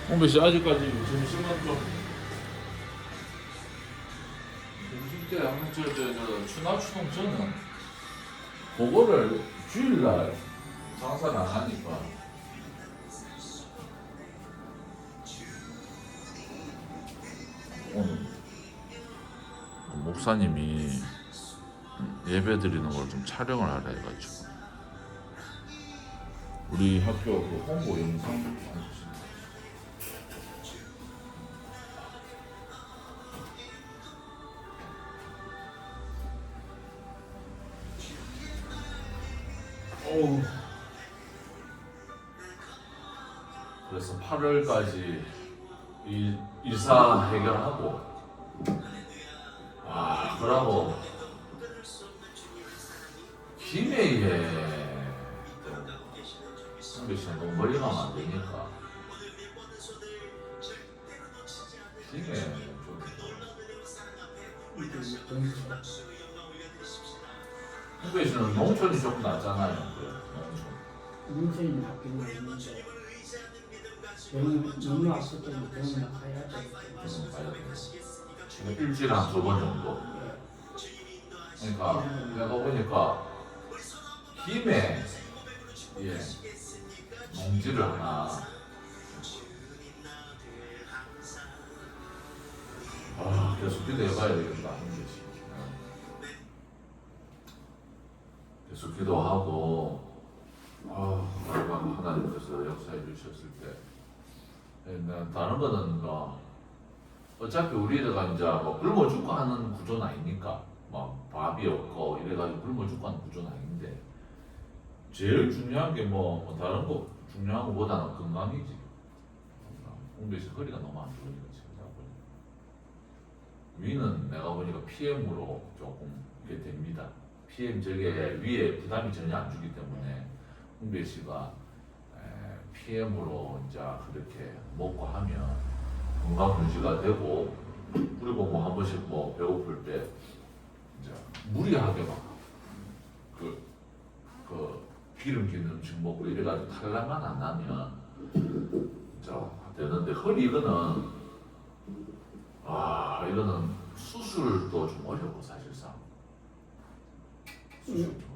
홍배 씨 아직까지 점심은 좀 점심 때 하면 저 추나추동 저는 그거를 주일날 장사를 안 하니까 오늘 목사님이 예배 드리는 걸 좀 촬영을 하라 해가지고 우리 학교 그 홍보 영상 많이 주시네요. 어우. 그래서 8월까지 일사 해결하고 그러고 김해에 성배 씨는 너무 멀리 가면 안 되니까 김해 좀 성배 씨는 농촌이 조금 낫잖아요. 농촌. 인생이 낫긴 했는데 너무 아플 때는 병원에 가야 돼. 지금 일주일에 한 2번 정도. 그러니까 내가 보니까 김에 농지를 하나 계속 기도해봐야 되겠다 하는 거지. 계속 기도하고 하나님께서 역사해 주셨을 때 다른 거는 어차피 우리가 이제 굶어 죽고 하는 구조는 아니니까 밥이 없고 이래가지고 굶어 죽고 하는 구조는 아닌데 제일 중요한 게 다른 거 중요한 거보다는 건강이지. 홍배 씨 허리가 너무 안 좋으니까 지금 내가 보니까 위는 내가 보니까 PM으로 조금 이게 됩니다. PM 저게 위에 부담이 전혀 안 주기 때문에 홍배 씨가 PM으로 이제 그렇게 먹고 하면 건강 유지가 되고 그리고 한 번씩 배고플 때 이제 무리하게 그 기름진 음식 먹고 이래가지고 탈락만 안 나면 이제 되는데 허리 이거는 수술도 좀 어렵고 사실상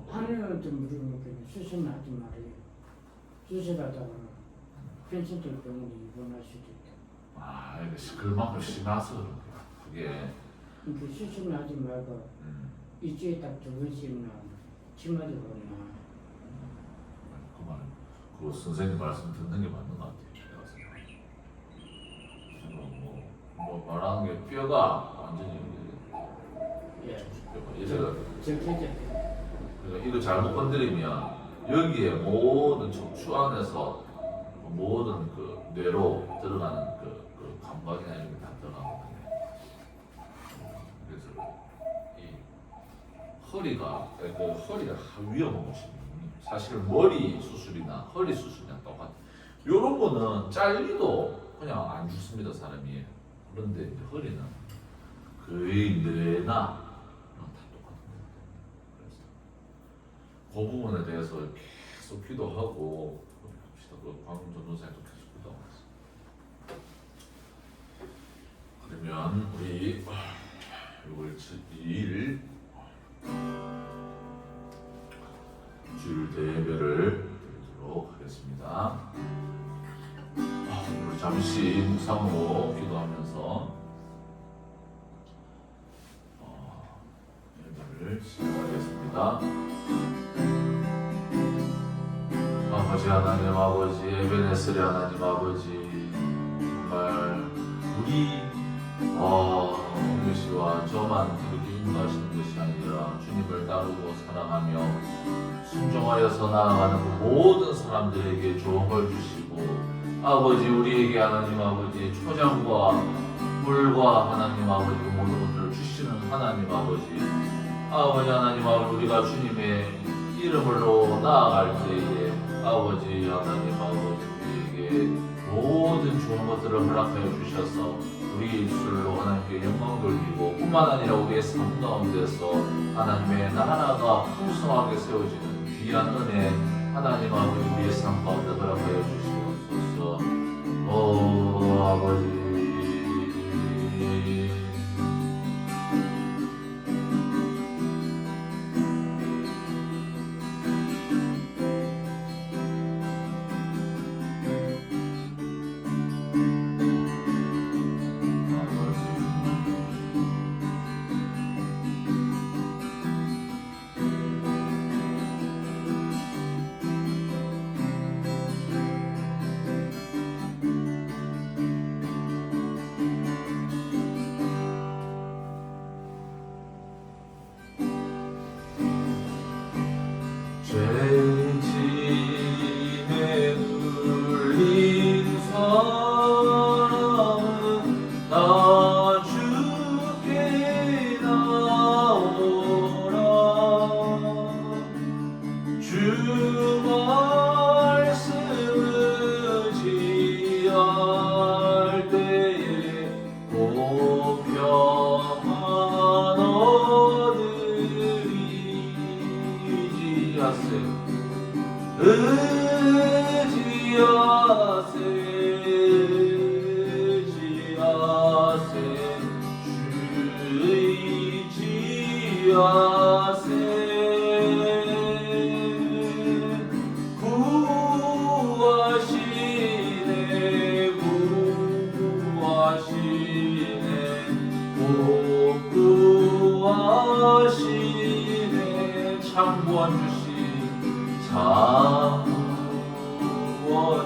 하늘한테 물어보면 수술 하지 말아요. 수술하다가 펜션들 병원에 입원할 수도 있다. 이게 그만큼 심해서 그게 그 수술 하지 말고 일주일에 딱 2번씩이나 치마를 보나. 그 선생님 말씀 듣는 게 맞는 것 같아요. 말하는 게 뼈가 완전히 뼈가 그러니까 이거 잘못 건드리면 여기에 모든 척추 안에서 모든 그 뇌로 들어가는 그 감각이나 이런 게 다 들어가거든요. 그래서 이 허리가 위험한 것입니다. 사실 머리 수술이나 허리 수술이랑 똑같아요. 요런 거는 잘리도 그냥 안 죽습니다, 사람이. 그런데 이제 허리는 거의 뇌나 다 똑같은 거예요. 그래서 그 부분에 대해서 계속 기도하고 합시다. 그 방금 전도사님도 계속 기도하고 있어요. 그러면 우리 6월 2일 주일 대예배를 드리도록 하겠습니다. 우리 잠시 묵상으로 기도하면서 예배를 시작하겠습니다. 아버지 하나님 아버지 에베네스리 하나님 아버지 정말 우리 홍배 씨와 저만 그렇게 인도하시는 것이 아니라 주님을 따르고 사랑하며 순종하여서 나아가는 그 모든 사람들에게 좋은 걸 주시고 아버지 우리에게 하나님 아버지 초장과 물과 하나님 아버지 그 모든 것들을 주시는 하나님 아버지 하나님 아버지 우리가 주님의 이름으로 나아갈 때에 아버지 하나님 아버지 우리에게 모든 좋은 것들을 허락하여 주셔서 우리의 입술로 하나님께 영광 돌리고 뿐만 아니라 우리의 삶 가운데서 하나님의 나라가 풍성하게 세워지는 귀한 은혜 하나님 아버지 우리의 삶 가운데 허락하여 주시옵소서.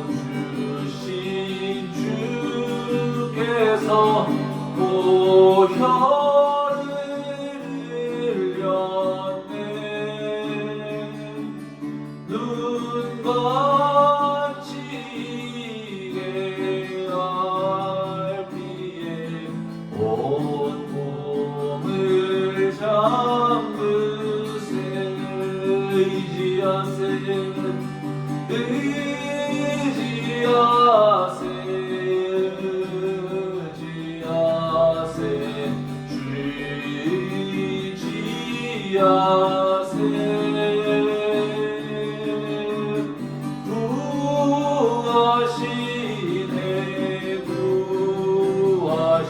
주신 주께서 보혈을 흘렸네. 눈같이 개할 피에 온몸을 잠그세. 의지하세 주 의지하세. 구하시네 구하시네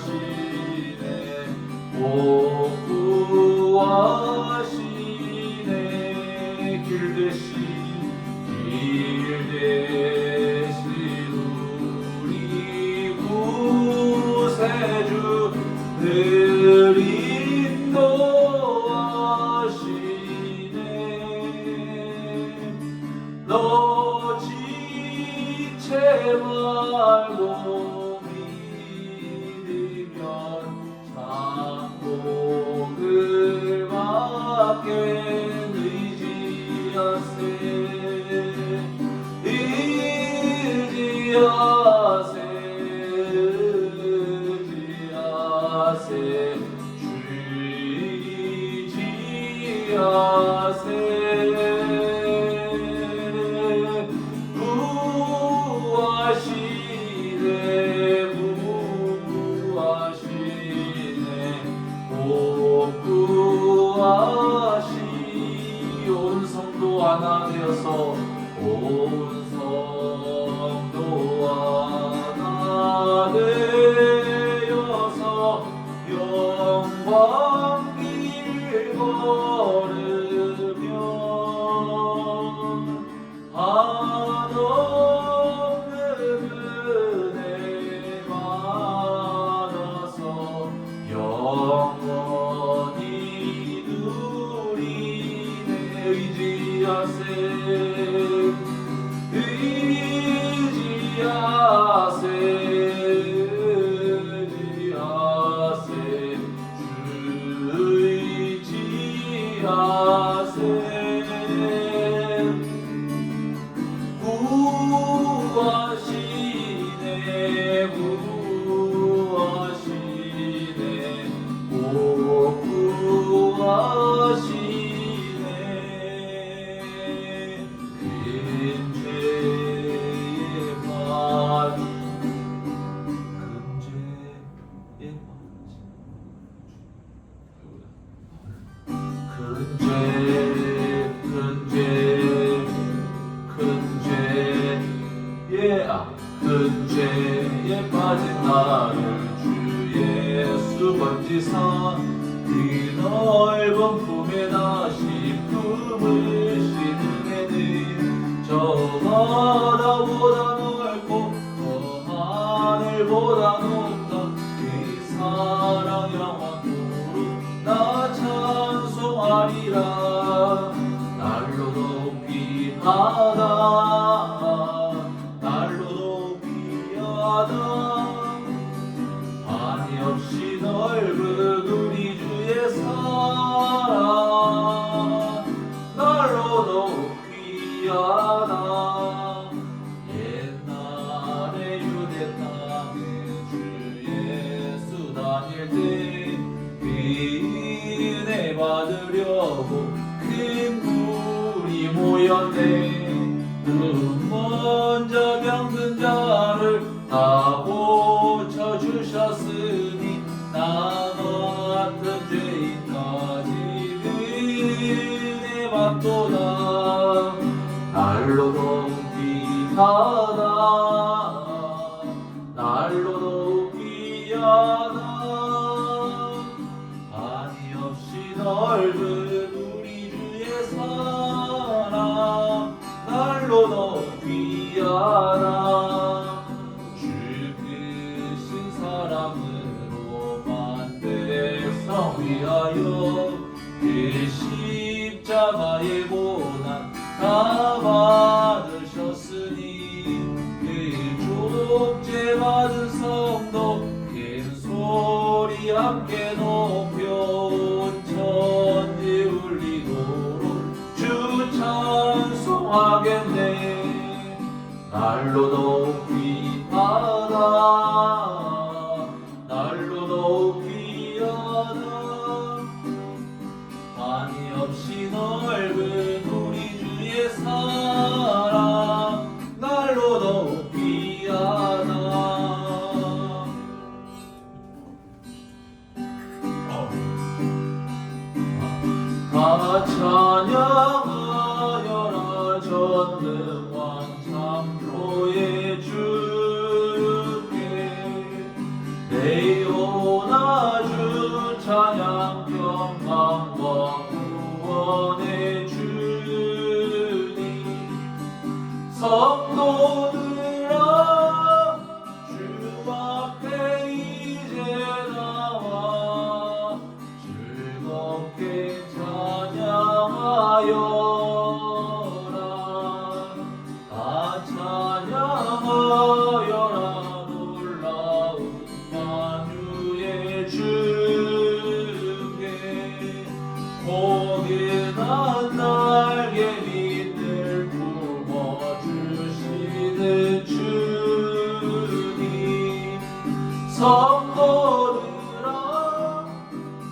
오 구하시네. 길 대신 우리 구세주 늘 인도하시네. 너 지체 말고 믿으면 장복을 받게. 의지하세 의지하세 주 의지하세. 구하시네 구하시네 오 구하시. 온 성도 하나 되어서 온 성도 하나 되어서 영광 길 걸으면 한없는 은혜 받아서 영원히 누리네. 의지하세 의지하세 의지하세 주 의지하세. 구하시네 구하시네 오 구하시네. 큰 죄에 빠진 나를 주 예수 번지사 그 넓은 품에 다시 품을 싣는 애는 저 바다보다 넓고 저 하늘보다 높다. 그 사랑 영원토록 나 찬송하리라. 날로 높이 하다 날로 높이 하다. 한이 없이 넓은 우리 주의 사랑 날로 높이 하다. 옛날에 유대 땅에 주 예수 다닐 때 은혜 받으려고 큰 불이 모였네. 먼저 병든 자를 다 고쳐주셨으니 나 같은 죄인까지 은혜 받도다. 날로 높이 하다 날로 높이 하다. 한이 없이 넓은 우리 주의 사랑 날로 높이 하다. 주 크신 사랑으로만 백성 위하여 그 십자가의 고난 다 받으셨으니 속죄받은 성도 큰 소리 함께 높여 천지 울리도록 주 찬송하겠네. 날로 더욱 귀하다, 날로 더욱 귀하다. 한이 없이 넓은 우리 주의 사랑 날로 더욱 귀하다. 다 찬양하여라 전능왕 창조의 주께 내 영혼아 주 찬양 평강과 구원의 주님. 성도들아 주 앞에 이제 나와 즐겁게 찬양하여라. 다 찬양하여라 놀라운 만유의 주께. 고개난 날개 밑을 품어주시는 주님. 성도들아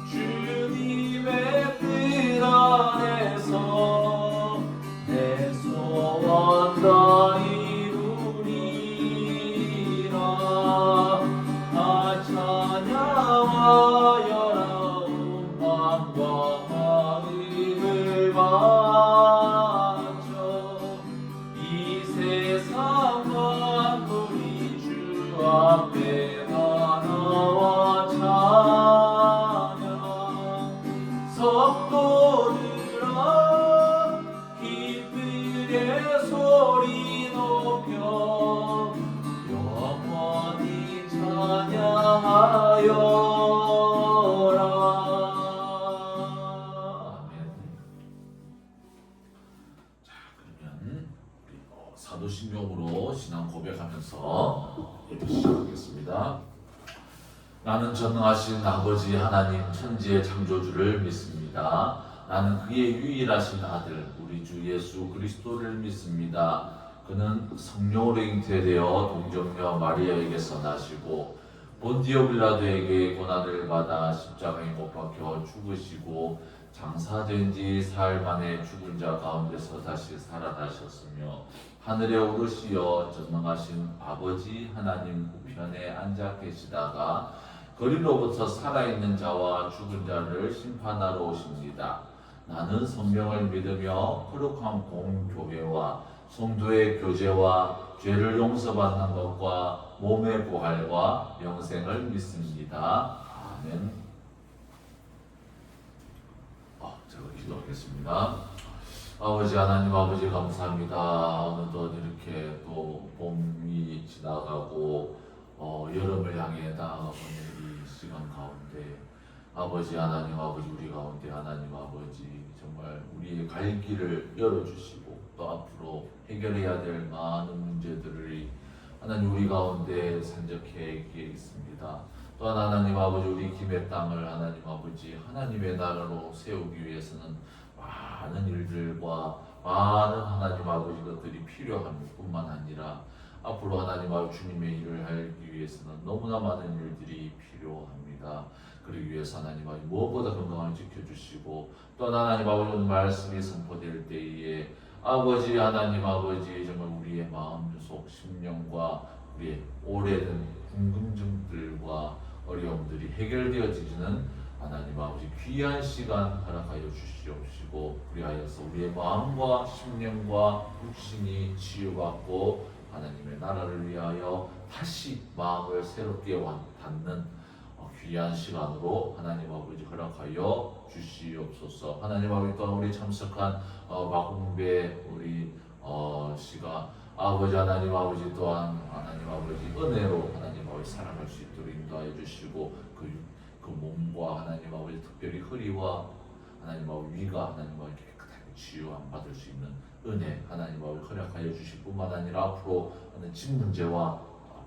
주님의 뜻 안에서 내 소원 다 이루리라. 다 찬양하여라 음악과 마음을 바쳐. 이 세상 만물이 주 앞에 다 나와 찬양. 성도들아 기쁘게 소리 높여 영원히 찬양하여라. 아멘. 자, 그러면 우리 사도신경으로 신앙 고백하면서 시작하겠습니다. 나는 전능하신 아버지 하나님 천지의 창조주를 믿습니다. 나는 그의 유일하신 아들 우리 주 예수 그리스도를 믿습니다. 그는 성령으로 잉태되어 동정녀 마리아에게서 나시고 본디오 빌라도에게 고난을 받아 십자가에 못 박혀 죽으시고 장사된 지 사흘 만에 죽은 자 가운데서 다시 살아나셨으며 하늘에 오르시어 전능하신 아버지 하나님 우편에 앉아 계시다가 거리로부터 살아있는 자와 죽은 자를 심판하러 오십니다. 나는 성령을 믿으며 거룩한 공교회와 성도의 교제와 죄를 용서받는 것과 몸의 부활과 영생을 믿습니다. 아멘. 제가 기도하겠습니다. 아버지 하나님 아버지 감사합니다. 어느덧 이렇게 또 봄이 지나가고 여름을 향해 나아가는 이 시간 가운데 아버지 하나님 아버지 우리 가운데 하나님 아버지 정말 우리의 갈 길을 열어주시고 또 앞으로 해결해야 될 많은 문제들을 하나님 우리 가운데 산적해 있습니다. 또한 하나님 아버지 우리 김의 땅을 하나님 아버지 하나님의 나라로 세우기 위해서는 많은 일들과 많은 하나님 아버지 것들이 필요할 뿐만 아니라 앞으로 하나님 아버지 주님의 일을 하기 위해서는 너무나 많은 일들이 필요합니다. 그러기 위해서 하나님 아버지 무엇보다 건강을 지켜주시고 또 하나님 아버지 말씀이 선포될 때에 아버지 하나님 아버지 정말 우리의 마음속 심령과 우리의 오래된 궁금증들과 어려움들이 해결되어지는 하나님 아버지 귀한 시간 허락하여 주시옵시고 그리하여서 우리의 마음과 심령과 육신이 치유받고 하나님의 나라를 위하여 다시 마음을 새롭게 닫는 귀한 시간으로 하나님 아버지 허락하여 주시옵소서. 하나님 아버지 또한 우리 참석한 마공배 우리 시간 아버지 하나님 아버지 또한 하나님 아버지 은혜로 하나님 아버지 살아갈 수 있도록 인도하여 주시고 그 몸과 하나님 아버지 특별히 허리와 하나님 아버지 위가 하나님 아버지 깨끗하게 치유함 받을 수 있는 은혜 하나님 아버지 허락하여 주실 뿐만 아니라 앞으로 하는 집 문제와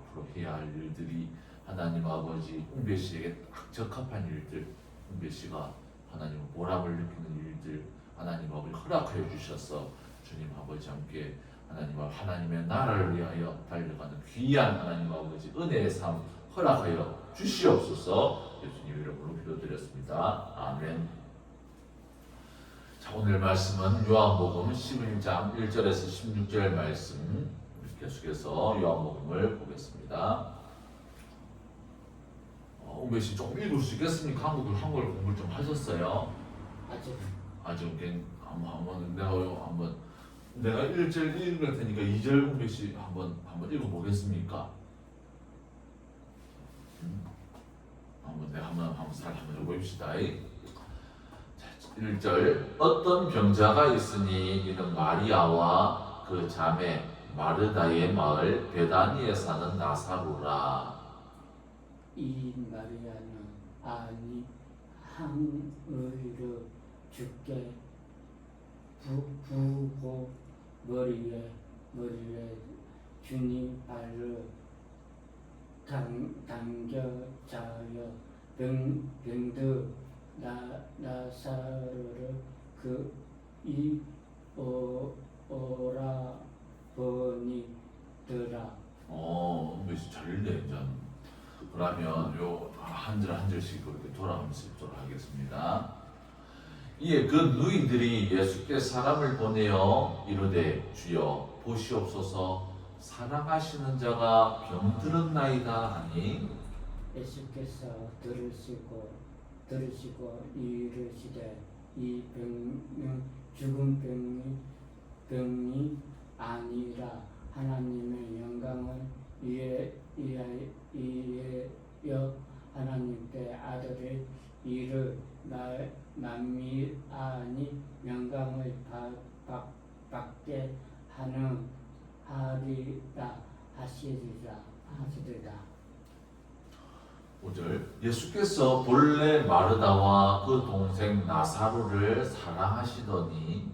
앞으로 해야 할 일들이 하나님 아버지 웅배 씨에게 딱 적합한 일들, 웅배 씨가 하나님 보람을 느끼는 일들 하나님 아버지 허락하여 주셔서 주님 아버지 함께 하나님의 나라를 위하여 달려가는 귀한 하나님 아버지 은혜의 삶 허락하여 주시옵소서. 예수님 이름으로 기도드렸습니다. 아멘. 자, 오늘 말씀은 요한복음 11장 1절에서 16절 말씀 계속해서 요한복음을 보겠습니다. 웅배 씨 조금 읽을 수 있겠습니까? 한국어 공부를 좀 하셨어요? 아직 한번 내가 1절 읽을 테니까 2절 웅배 씨 한번 읽어 보겠습니까? 한번 해봅시다. 1절 어떤 병자가 있으니 이는 마리아와 그 자매 마르다의 마을 베다니에 사는 나사로라. 이 마리아는 아니 항의로 주께 부고 머리에 주님 발을 당겨 자여 병든 나사로를 그이 오라버니더라. 잘 읽네. 그러면 요 한 절 한 절씩 그렇게 돌아가면서 읽도록 하겠습니다. 이에 그 누이들이 예수께 사람을 보내어 이르되 주여 보시옵소서 사랑하시는 자가 병들었나이다 하니 예수께서 들으시고 이르시되 이 병은 죽은 병이 아니라 하나님의 영광을 위하여 하나님께 아들의 이를 만미하니 영광을 받게 하리라 하시리라. 5절 예수께서 본래 마르다와 그 동생 나사로를 사랑하시더니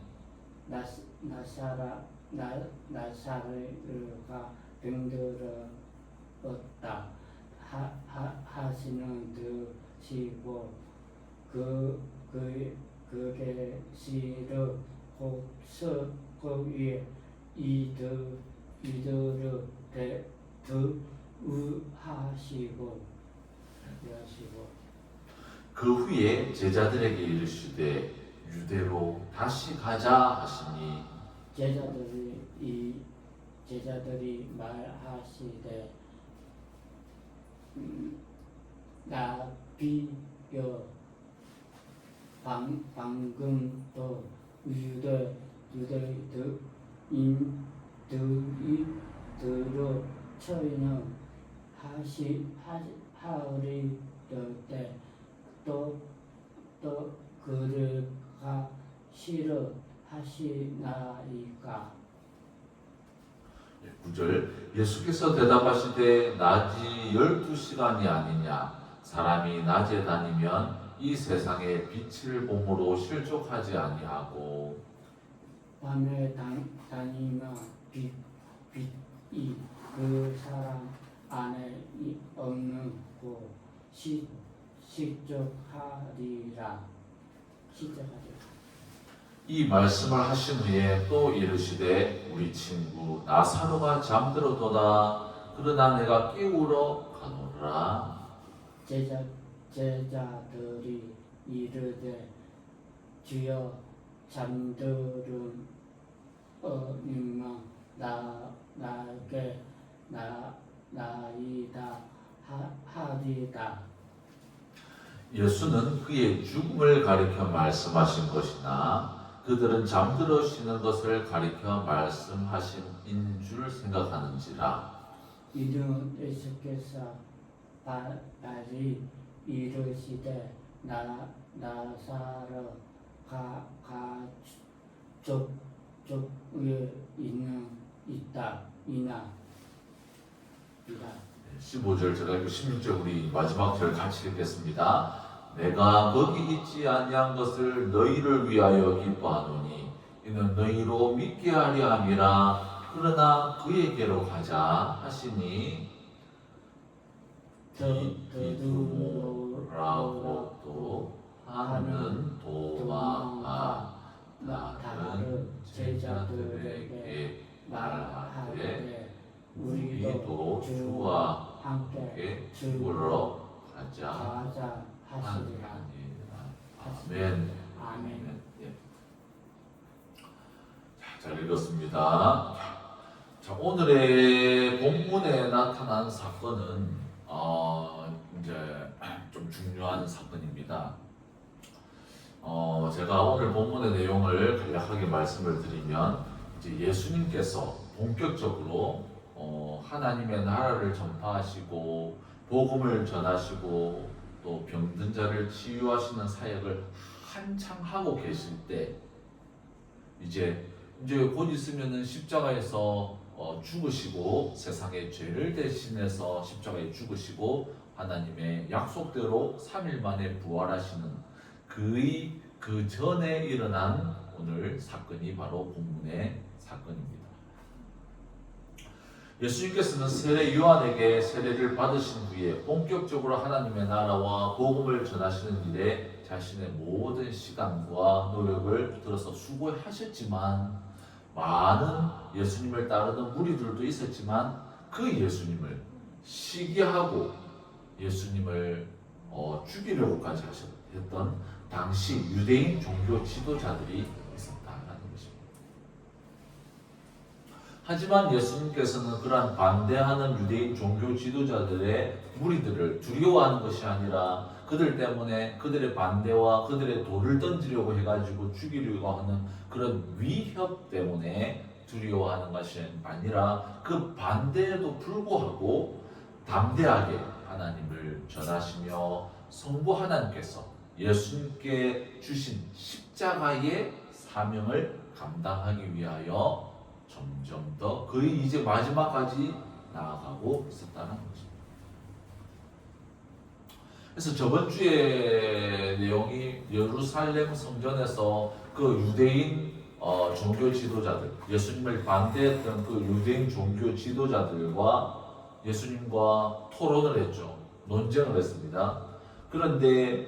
나사로가 병들었다 하시는 듯이고 그게 시를 위에 이들을 대우하시고 그 후에 제자들에게 이르시되 유대로 다시 가자 하시니 제자들이 말하시되 나비여 방금도 유대인들이 들어 저희는 하리되 또 그들가 싫어하시나이까. 9절 예수께서 대답하시되 낮이 12시간이 아니냐 사람이 낮에 다니면 이 세상에 빛을 봄으로 실족하지 아니하고 밤에 다니면 빛이 그 사람 안에 없는고 실족하리라. 이 말씀을 하신 후에 또 이르시되 우리 친구 나사로가 잠들었도다 그러나 내가 깨우러 가노라. 제자들이 이르되 주여 잠들은 어님만 나에게 나이다 하리다. 예수는 그의 죽음을 가리켜 말씀하신 것이나 그들은 잠들어 쉬는 것을 가리켜 말씀하신 줄 생각하는지라. 이는 예수께서 빨리 이르시되 나사로가 쪽 위에 이나 15절 제가 읽고 16절 우리 마지막 절 같이 읽겠습니다. 내가 거기 있지 아니한 것을 너희를 위하여 기뻐하노니 이는 너희로 믿게 하려 함이라. 그러나 그에게로 가자 하시니 비두모라고도 하는 도마가 다른 제자들에게 말하되 우리도 주와 함께 죽으러 가자 하시리라. 아멘. 아멘. 예. 잘 읽었습니다. 자, 오늘의 본문에 나타난 사건은 이제 좀 중요한 사건입니다. 제가 오늘 본문의 내용을 간략하게 말씀을 드리면 이제 예수님께서 본격적으로 하나님의 나라를 전파하시고 복음을 전하시고 또 병든 자를 치유하시는 사역을 한창 하고 계실 때 이제 곧 있으면은 십자가에서 죽으시고 세상의 죄를 대신해서 십자가에 죽으시고 하나님의 약속대로 3일 만에 부활하시는 그 전에 일어난 오늘 사건이 바로 본문의 사건입니다. 예수님께서는 세례 요한에게 세례를 받으신 후에 본격적으로 하나님의 나라와 복음을 전하시는 일에 자신의 모든 시간과 노력을 들어서 수고하셨지만 많은 예수님을 따르는 무리들도 있었지만 그 예수님을 시기하고 예수님을 죽이려고까지 했던 당시 유대인 종교 지도자들이 있었다라는 것입니다. 하지만 예수님께서는 그러한 반대하는 유대인 종교 지도자들의 무리들을 두려워하는 것이 아니라 그들 때문에 그들의 반대와 그들의 돌을 던지려고 해가지고 죽이려고 하는 그런 위협 때문에 두려워하는 것이 아니라 그 반대에도 불구하고 담대하게 하나님을 전하시며 성부 하나님께서 예수님께 주신 십자가의 사명을 감당하기 위하여 점점 더 거의 이제 마지막까지 나아가고 있었다는 것입니다. 그래서 저번 주에 내용이 예루살렘 성전에서 그 유대인 종교 지도자들, 예수님을 반대했던 그 유대인 종교 지도자들과 예수님과 토론을 했죠. 논쟁을 했습니다. 그런데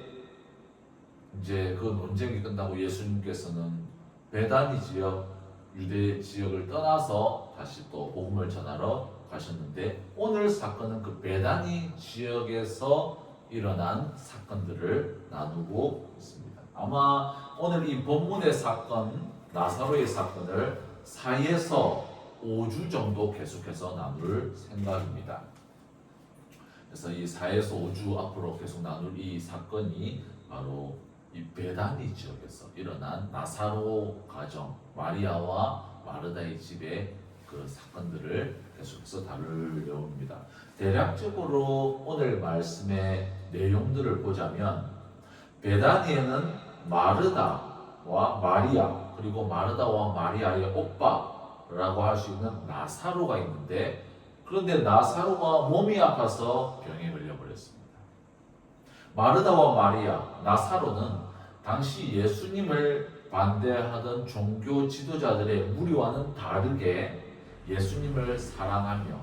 이제 그 논쟁이 끝나고 예수님께서는 베다니 지역, 유대 지역을 떠나서 다시 또 복음을 전하러 가셨는데 오늘 사건은 그 베다니 지역에서 일어난 사건들을 나누고 있습니다. 아마 오늘 이 본문의 사건, 나사로의 사건을 4에서 5주 정도 계속해서 나눌 생각입니다. 그래서 이 4에서 5주 앞으로 계속 나눌 이 사건이 바로 이 베다니 지역에서 일어난 나사로 가정, 마리아와 마르다의 집의 그 사건들을 계속해서 다루려고 합니다. 대략적으로 오늘 말씀의 내용들을 보자면 베다니에는 마르다와 마리아 그리고 마르다와 마리아의 오빠라고 할 수 있는 나사로가 있는데 그런데 나사로가 몸이 아파서 병에 걸려버렸습니다. 마르다와 마리아, 나사로는 당시 예수님을 반대하던 종교 지도자들의 무리와는 다르게 예수님을 사랑하며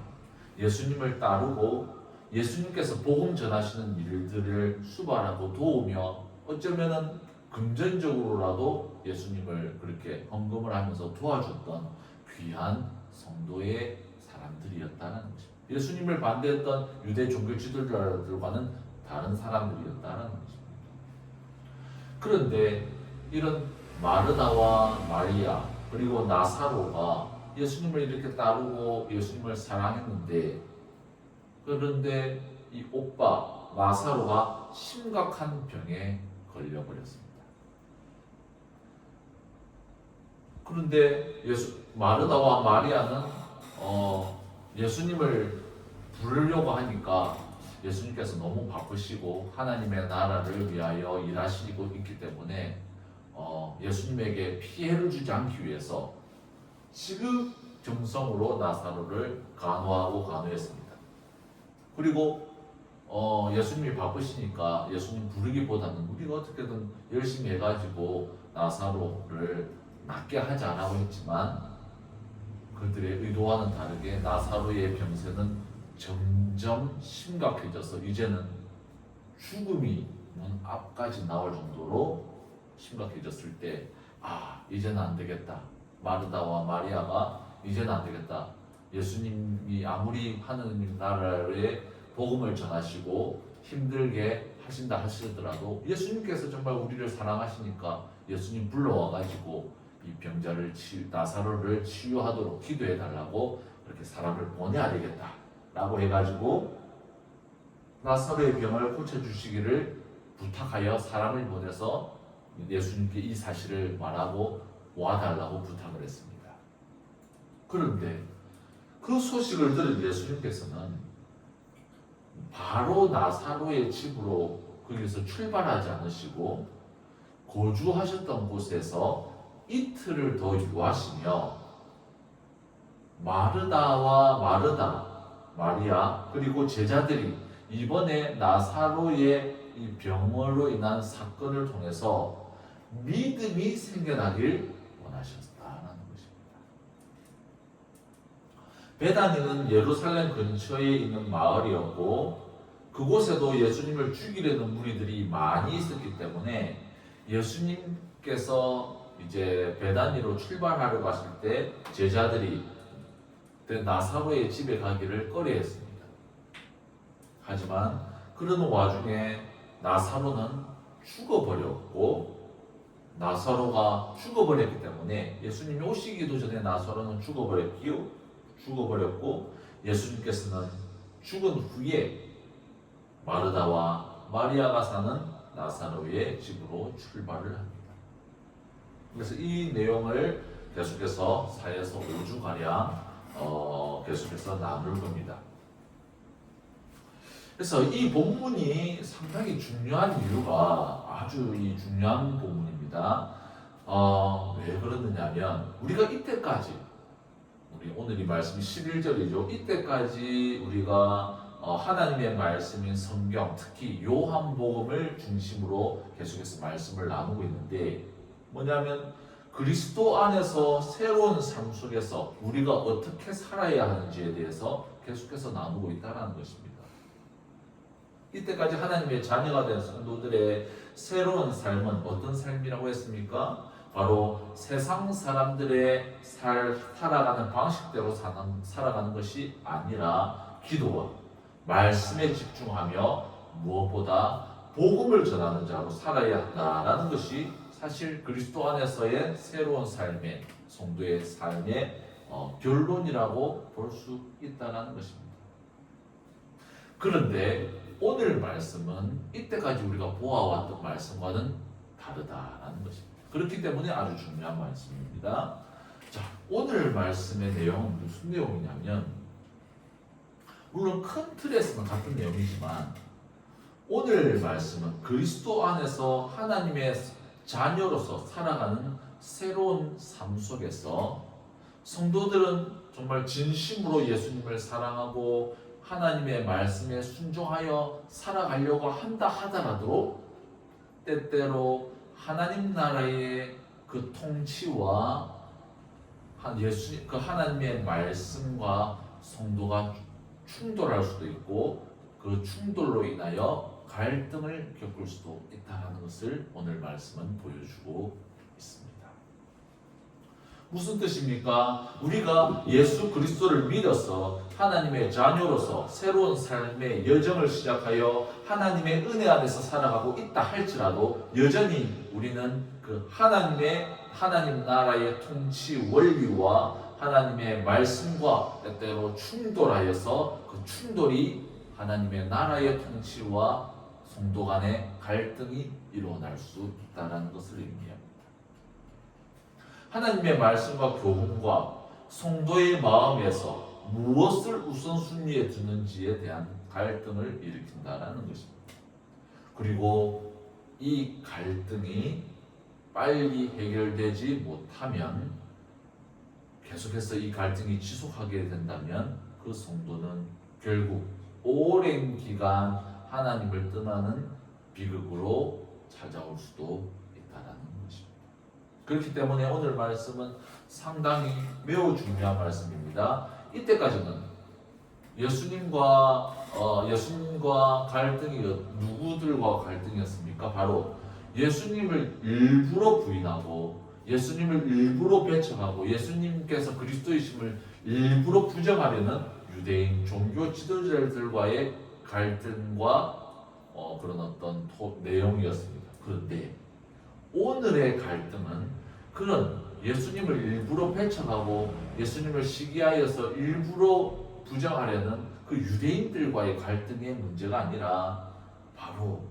예수님을 따르고 예수님께서 복음 전하시는 일들을 수발하고 도우며 어쩌면은 금전적으로라도 예수님을 그렇게 헌금을 하면서 도와줬던 귀한 성도의 사람들이었다는 것입니다. 예수님을 반대했던 유대 종교 지도자들과는 다른 사람들이었다는 것입니다. 그런데 이런 마르다와 마리아 그리고 나사로가 예수님을 이렇게 따르고 예수님을 사랑했는데 그런데 이 오빠 나사로가 심각한 병에 걸려버렸습니다. 그런데 마르다와 마리아는 예수님을 부르려고 하니까 예수님께서 너무 바쁘시고 하나님의 나라를 위하여 일하시고 있기 때문에 예수님에게 피해를 주지 않기 위해서 지극정성으로 나사로를 간호했습니다. 그리고 예수님이 바쁘시니까 예수님 부르기보다는 우리가 어떻게든 열심히 해가지고 나사로를 낫게 하자라고 했지만 그들의 의도와는 다르게 나사로의 병세는 점점 심각해져서 이제는 죽음이 문 앞까지 나올 정도로 심각해졌을 때, 이제는 안 되겠다. 마르다와 마리아가 이제는 안 되겠다. 예수님이 아무리 하느님 나라의 복음을 전하시고 힘들게 하신다 하시더라도 예수님께서 정말 우리를 사랑하시니까 예수님 불러와가지고 이 병자를 나사로를 치유하도록 기도해 달라고 그렇게 사람을 보내야 되겠다 라고 해가지고 나사로의 병을 고쳐주시기를 부탁하여 사람을 보내서 예수님께 이 사실을 말하고 와달라고 부탁을 했습니다. 그런데 그 소식을 들은 예수님께서는 바로 나사로의 집으로 거기서 출발하지 않으시고 거주하셨던 곳에서 이틀을 더 유하시며 마리아 그리고 제자들이 이번에 나사로의 이 병으로 인한 사건을 통해서 믿음이 생겨나길 원하셨다는 것입니다. 베다니는 예루살렘 근처에 있는 마을이었고 그곳에도 예수님을 죽이려는 무리들이 많이 있었기 때문에 예수님께서 이제 베다니로 출발하려고 하실 때 제자들이 나사로의 집에 가기를 꺼려했습니다. 하지만 그런 와중에 나사로는 죽어버렸고 나사로가 죽어버렸기 때문에 예수님이 오시기도 전에 나사로는 죽어버렸고 예수님께서는 죽은 후에 마르다와 마리아가 사는 나사로의 집으로 출발을 합니다. 그래서 이 내용을 계속해서 4에서 5주가량 계속해서 나눌 겁니다. 그래서 이 본문이 상당히 중요한 이유가 아주 중요한 본문입니다. 왜 그러느냐면 우리가 이때까지 오늘 이 말씀이 11절이죠. 이때까지 우리가 하나님의 말씀인 성경, 특히 요한복음을 중심으로 계속해서 말씀을 나누고 있는데 뭐냐면 그리스도 안에서 새로운 삶 속에서 우리가 어떻게 살아야 하는지에 대해서 계속해서 나누고 있다는 것입니다. 이때까지 하나님의 자녀가 된 성도들의 새로운 삶은 어떤 삶이라고 했습니까? 바로 세상 사람들의 살아가는 방식대로 살아가는 것이 아니라 기도와 말씀에 집중하며 무엇보다 복음을 전하는 자로 살아야 한다라는 것이 사실 그리스도 안에서의 새로운 삶의 성도의 삶의 결론이라고 볼 수 있다는 것입니다. 그런데 오늘 말씀은 이때까지 우리가 보아왔던 말씀과는 다르다라는 것입니다. 그렇기 때문에 아주 중요한 말씀입니다. 자, 오늘 말씀의 내용은 무슨 내용이냐면 물론 큰 틀에서는 같은 내용이지만 오늘 말씀은 그리스도 안에서 하나님의 자녀로서 살아가는 새로운 삶 속에서 성도들은 정말 진심으로 예수님을 사랑하고 하나님의 말씀에 순종하여 살아가려고 한다 하더라도 때때로 하나님 나라의 그 통치와 그 하나님의 말씀과 성도가 충돌할 수도 있고 그 충돌로 인하여 갈등을 겪을 수도 있다는 것을 오늘 말씀은 보여주고 있습니다. 무슨 뜻입니까? 우리가 예수 그리스도를 믿어서 하나님의 자녀로서 새로운 삶의 여정을 시작하여 하나님의 은혜 안에서 살아가고 있다 할지라도 여전히 우리는 그 하나님 나라의 통치 원리와 하나님의 말씀과 때때로 충돌하여서 그 충돌이 하나님의 나라의 통치와 성도 간의 갈등이 일어날 수 있다는 것을 의미합니다. 하나님의 말씀과 교훈과 성도의 마음에서 무엇을 우선순위에 두는지에 대한 갈등을 일으킨다는 것입니다. 그리고 이 갈등이 빨리 해결되지 못하면 계속해서 이 갈등이 지속하게 된다면 그 성도는 결국 오랜 기간 하나님을 떠나는 비극으로 찾아올 수도 있다는 것입니다. 그렇기 때문에 오늘 말씀은 상당히 매우 중요한 말씀입니다. 이때까지는 예수님과 갈등이 누구들과 갈등이었습니까? 바로 예수님을 일부러 부인하고 예수님을 일부러 배척하고 예수님께서 그리스도이심을 일부러 부정하려는 유대인 종교 지도자들과의 갈등과 그런 어떤 내용이었습니다. 그런데 오늘의 갈등은 그런 예수님을 일부러 배척하고 예수님을 시기하여서 일부러 부정하려는 그 유대인들과의 갈등의 문제가 아니라 바로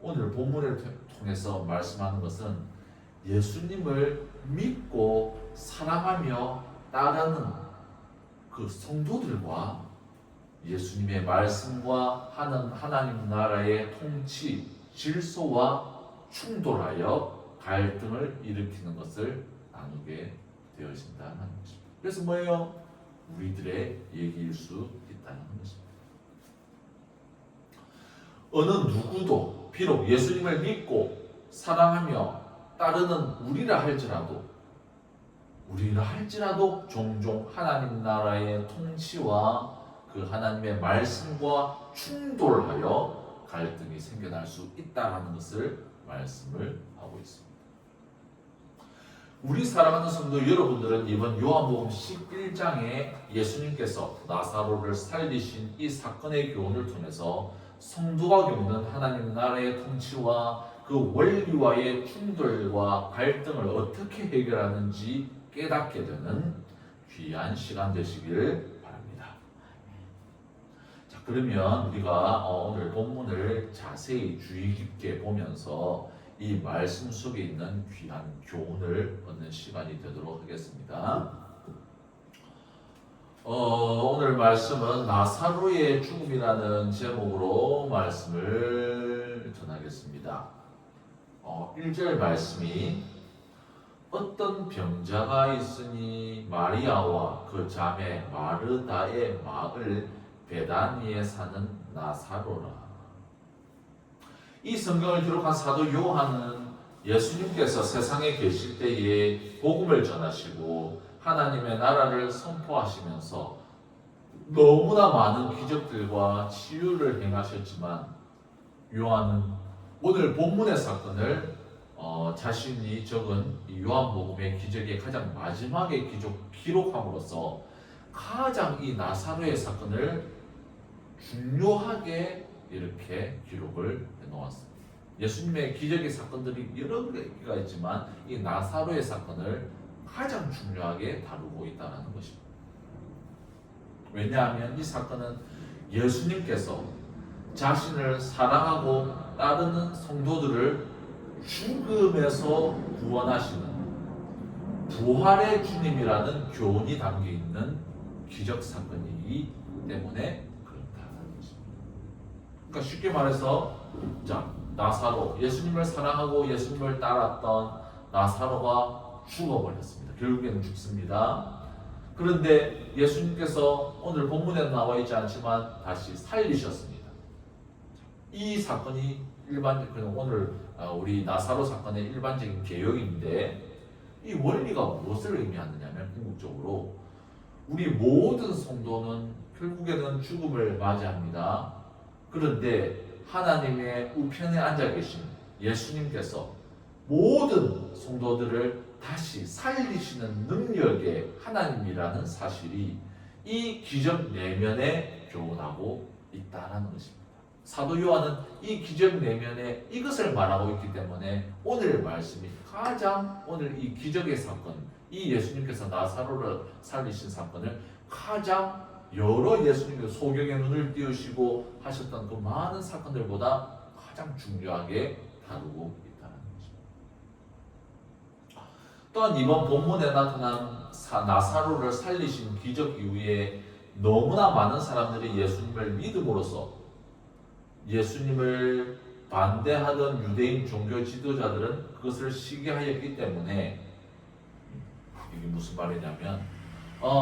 오늘 본문을 통해서 말씀하는 것은 예수님을 믿고 사랑하며 따르는 그 성도들과 예수님의 말씀과 하나님 나라의 통치, 질서와 충돌하여 갈등을 일으키는 것을 나누게 되어진다는 것입니다. 그래서 뭐예요? 우리들의 얘기일 수 있다는 것입니다. 어느 누구도 비록 예수님을 믿고 사랑하며 따르는 우리라 할지라도 종종 하나님 나라의 통치와 그 하나님의 말씀과 충돌하여 갈등이 생겨날 수 있다는 것을 말씀을 하고 있습니다. 우리 사랑하는 성도 여러분들은 이번 요한복음 11장에 예수님께서 나사로를 살리신 이 사건의 교훈을 통해서 성도가 겪는 하나님 나라의 통치와 그 원리와의 충돌과 갈등을 어떻게 해결하는지 깨닫게 되는 귀한 시간 되시길 바랍니다. 자, 그러면 우리가 오늘 본문을 자세히 주의 깊게 보면서 이 말씀 속에 있는 귀한 교훈을 얻는 시간이 되도록 하겠습니다. 오늘 말씀은 나사로의 죽음이라는 제목으로 말씀을 전하겠습니다. 1절 말씀이 어떤 병자가 있으니 마리아와 그 자매 마르다의 마을 베다니에 사는 나사로라. 이 성경을 기록한 사도 요한은 예수님께서 세상에 계실 때에 복음을 전하시고 하나님의 나라를 선포하시면서 너무나 많은 기적들과 치유를 행하셨지만 요한은 오늘 본문의 사건을 자신이 적은 이 요한복음의 기적의 가장 마지막에 기록함으로써 가장 이 나사로의 사건을 중요하게 이렇게 기록을 해놓았습니다. 예수님의 기적의 사건들이 여러 개가 있지만 이 나사로의 사건을 가장 중요하게 다루고 있다는 것입니다. 왜냐하면 이 사건은 예수님께서 자신을 사랑하고 따르는 성도들을 죽음에서 구원하시는 부활의 주님이라는 교훈이 담겨있는 기적 사건이기 때문에 그렇다는 것입니다. 그러니까 쉽게 말해서 나사로, 예수님을 사랑하고 예수님을 따랐던 나사로가 죽어버렸습니다. 결국에는 죽습니다. 그런데 예수님께서 오늘 본문에 나와 있지 않지만 다시 살리셨습니다. 이 사건이 오늘 우리 나사로 사건의 일반적인 개요인데 이 원리가 무엇을 의미하느냐면 궁극적으로 우리 모든 성도는 결국에는 죽음을 맞이합니다. 그런데 하나님의 우편에 앉아 계신 예수님께서 모든 성도들을 다시 살리시는 능력의 하나님이라는 사실이 이 기적 내면에 교훈하고 있다는 것입니다. 사도 요한은 이 기적 내면에 이것을 말하고 있기 때문에 오늘 말씀이 가장 오늘 이 기적의 사건, 이 예수님께서 나사로를 살리신 사건을 가장 여러 예수님의 소경의 눈을 띄우시고 하셨던 그 많은 사건들보다 가장 중요하게 다루고 있다는 것입니다. 또한 이번 본문에 나타난 나사로를 살리신 기적 이후에 너무나 많은 사람들이 예수님을 믿음으로써 예수님을 반대하던 유대인 종교 지도자들은 그것을 시기하였기 때문에 이게 무슨 말이냐면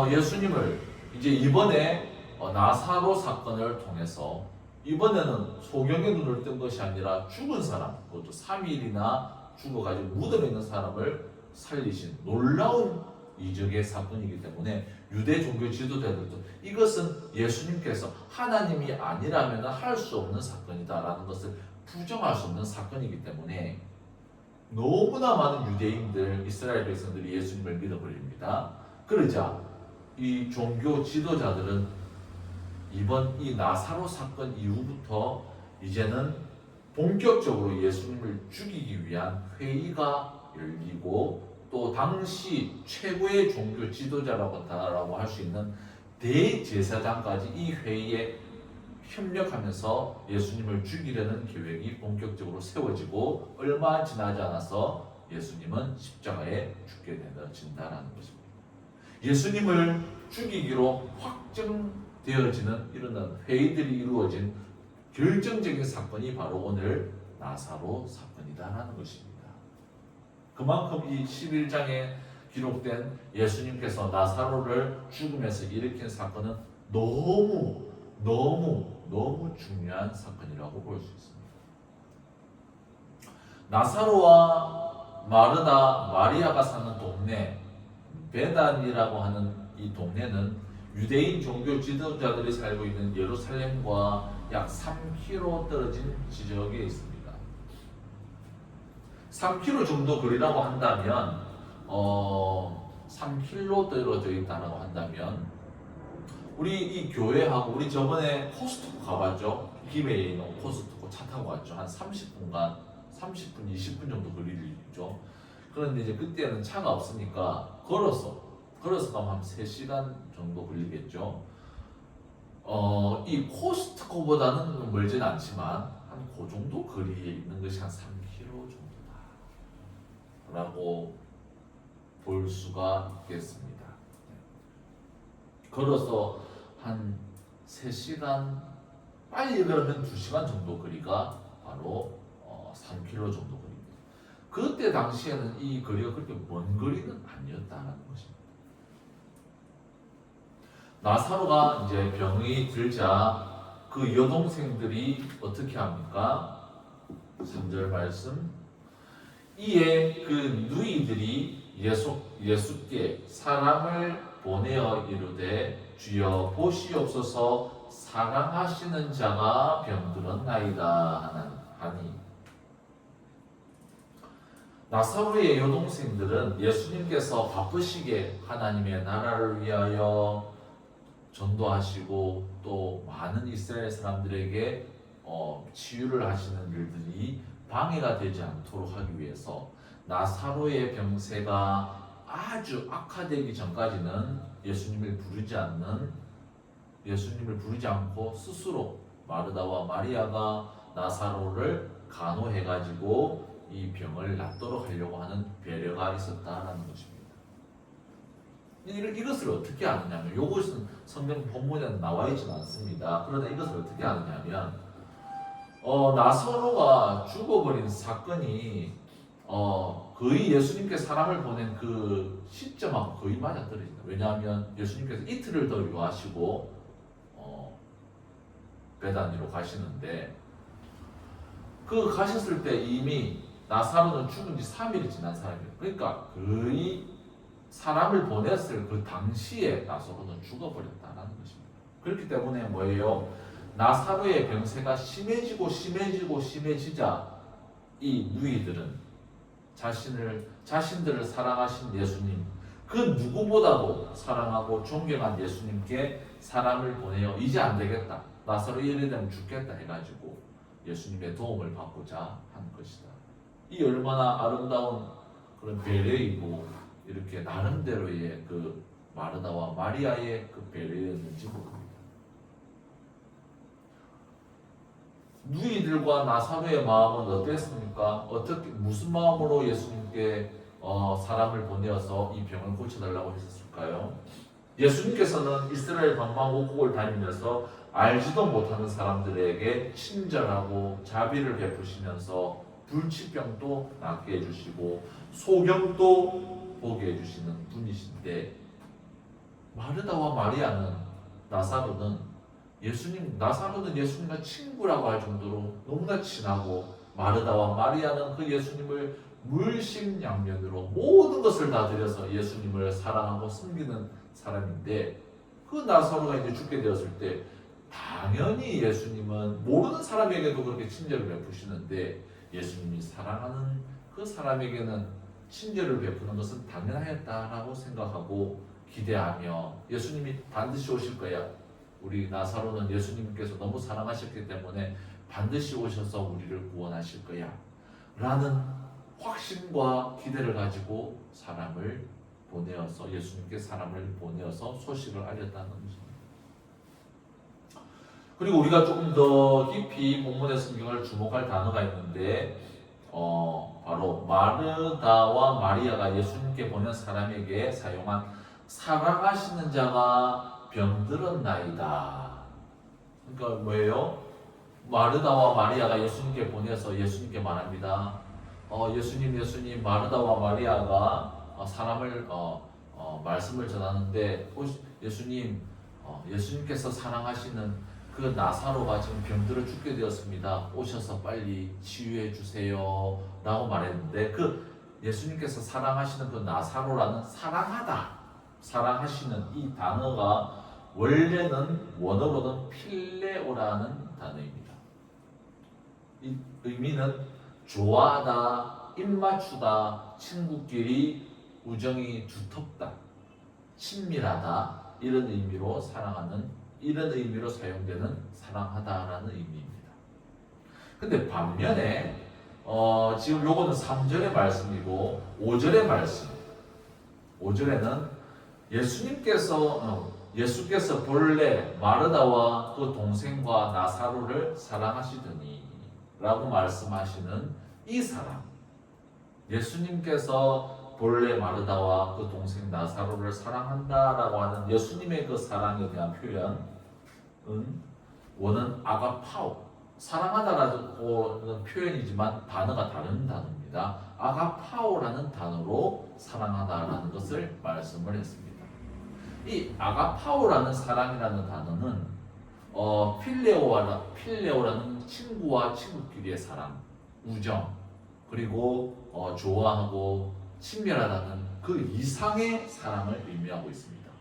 예수님을 이제 이번에 나사로 사건을 통해서 이번에는 소경의 눈을 뜬 것이 아니라 죽은 사람, 그것도 3일이나 죽어가지고 묻어있는 사람을 살리신 놀라운 이적의 사건이기 때문에 유대 종교 지도자들도 이것은 예수님께서 하나님이 아니라면 할 수 없는 사건이다라는 것을 부정할 수 없는 사건이기 때문에 너무나 많은 유대인들, 이스라엘 백성들이 예수님을 믿어버립니다. 그러자 이 종교 지도자들은 이번 이 나사로 사건 이후부터 이제는 본격적으로 예수님을 죽이기 위한 회의가 열리고 또 당시 최고의 종교 지도자라고 할 수 있는 대제사장까지 이 회의에 협력하면서 예수님을 죽이려는 계획이 본격적으로 세워지고 얼마 지나지 않아서 예수님은 십자가에 죽게 되어진다는 것입니다. 예수님을 죽이기로 확정되어지는 이런 회의들이 이루어진 결정적인 사건이 바로 오늘 나사로 사건이다라는 것입니다. 그만큼 이 11장에 기록된 예수님께서 나사로를 죽음에서 일으킨 사건은 너무 중요한 사건이라고 볼 수 있습니다. 나사로와 마르다, 마리아가 사는 동네 베단이라고 하는 이 동네는 유대인 종교 지도자들이 살고 있는 예루살렘과 약 3km 떨어진 지역에 있습니다. 3km 정도 거리라고 한다면 3km 떨어져 있다고 한다면 우리 이 교회하고 우리 저번에 코스트코 가봤죠? 김해에 있는 코스트코 차 타고 갔죠. 한 30분, 20분 정도 거리죠. 그런데 이제 그때는 차가 없으니까 걸어서 가면 한 3시간 정도 걸리겠죠. 이 코스트코보다는 멀진 않지만 한 그 정도 거리에 있는 것이 한 3km 정도다라고 볼 수가 있겠습니다. 걸어서 한 3시간, 빨리 걸으면 2시간 정도 거리가 바로 3km 정도 거리입니다. 그때 당시에는 이 거리가 그렇게 먼 거리는 아니었다는 것입니다. 나사로가 이제 병이 들자 그 여동생들이 어떻게 합니까? 3절 말씀. 이에 그 누이들이 예수께 사람을 보내어 이르되 주여 보시옵소서 사랑하시는 자가 병들었나이다 하니 나사로의 여동생들은 예수님께서 바쁘시게 하나님의 나라를 위하여 전도하시고 또 많은 이스라엘 사람들에게 치유를 하시는 일들이 방해가 되지 않도록 하기 위해서 나사로의 병세가 아주 악화되기 전까지는 예수님을 부르지 않고 스스로 마르다와 마리아가 나사로를 간호해가지고 이 병을 낫도록 하려고 하는 배려가 있었다라는 것입니다. 이것을 어떻게 아느냐면, 이것은 성경 본문에는 나와 있지는 않습니다. 그러나 이것을 어떻게 아느냐면, 나사로가 죽어버린 사건이 거의 예수님께 사람을 보낸 그 시점하고 거의 맞아떨어진다. 왜냐하면 예수님께서 이틀을 더 유하시고 베다니로 가시는데 그 가셨을 때 이미 나사로는 죽은 지 3일이 지난 사람이에요. 그러니까 거의 사람을 보냈을 그 당시에 나사로는 죽어버렸다는 것입니다. 그렇기 때문에 뭐예요? 나사로의 병세가 심해지자 이 누이들은 자신들을 사랑하신 예수님, 그 누구보다도 사랑하고 존경한 예수님께 사람을 보내어 이제 안 되겠다, 나사로 이래 되면 죽겠다 해가지고 예수님의 도움을 받고자 한 것이다. 이 얼마나 아름다운 그런 배려이고 이렇게 나름대로의 그 마르다와 마리아의 그 배려였는지 모릅니다. 누이들과 나사로의 마음은 어땠습니까? 무슨 마음으로 예수님께 사람을 보내어서 이 병을 고쳐달라고 했었을까요? 예수님께서는 이스라엘 방방곡곡을 다니면서 알지도 못하는 사람들에게 친절하고 자비를 베푸시면서 불치병도 낫게 해주시고 소경도 보게 해주시는 분이신데, 마르다와 마리아는 나사로는 예수님과 친구라고 할 정도로 너무나 친하고, 마르다와 마리아는 그 예수님을 물심양면으로 모든 것을 다 들여서 예수님을 사랑하고 섬기는 사람인데, 그 나사로가 이제 죽게 되었을 때 당연히 예수님은 모르는 사람에게도 그렇게 친절을 베푸시는데, 예수님이 사랑하는 그 사람에게는 친절을 베푸는 것은 당연하였다라고 생각하고 기대하며, 예수님이 반드시 오실 거야. 우리 나사로는 예수님께서 너무 사랑하셨기 때문에 반드시 오셔서 우리를 구원하실 거야 라는 확신과 기대를 가지고 사람을 보내어서, 예수님께 사람을 보내어서 소식을 알렸다는 것입니다. 그리고 우리가 조금 더 깊이 본문의 성경을 주목할 단어가 있는데, 바로 마르다와 마리아가 예수님께 보낸 사람에게 사용한 사랑하시는 자가 병들었나이다. 그러니까 뭐예요? 마르다와 마리아가 예수님께 보내서 예수님께 말합니다. 예수님, 마르다와 마리아가 사람을 말씀을 전하는데, 예수님, 예수님께서 사랑하시는 그 나사로가 지금 병들어 죽게 되었습니다. 오셔서 빨리 치유해 주세요 라고 말했는데, 그 예수님께서 사랑하시는 그 나사로라는 사랑하시는 이 단어가 원래는 원어로는 필레오라는 단어입니다. 이 의미는 좋아하다, 입맞추다, 친구끼리 우정이 두텁다, 친밀하다, 이런 의미로 이런 의미로 사용되는 사랑하다라는 의미입니다. 근데 반면에 지금 요거는 3절의 말씀이고 5절의 말씀. 5절에는 예수께서 본래 마르다와 그 동생과 나사로를 사랑하시더니 라고 말씀하시는 이 사람, 예수님께서 본래 마르다와 그 동생 나사로를 사랑한다라고 하는 예수님의 그 사랑에 대한 표현은 원은 아가파오, 사랑하다라는 표현이지만 단어가 다른 단어입니다. 아가파오라는 단어로 사랑하다라는 것을 말씀을 했습니다. 이 아가파오라는 사랑이라는 단어는 필레오라는 친구와 친구끼리의 사랑, 우정, 그리고 좋아하고 친밀하다는 그 이상의 사랑을 의미하고 있습니다.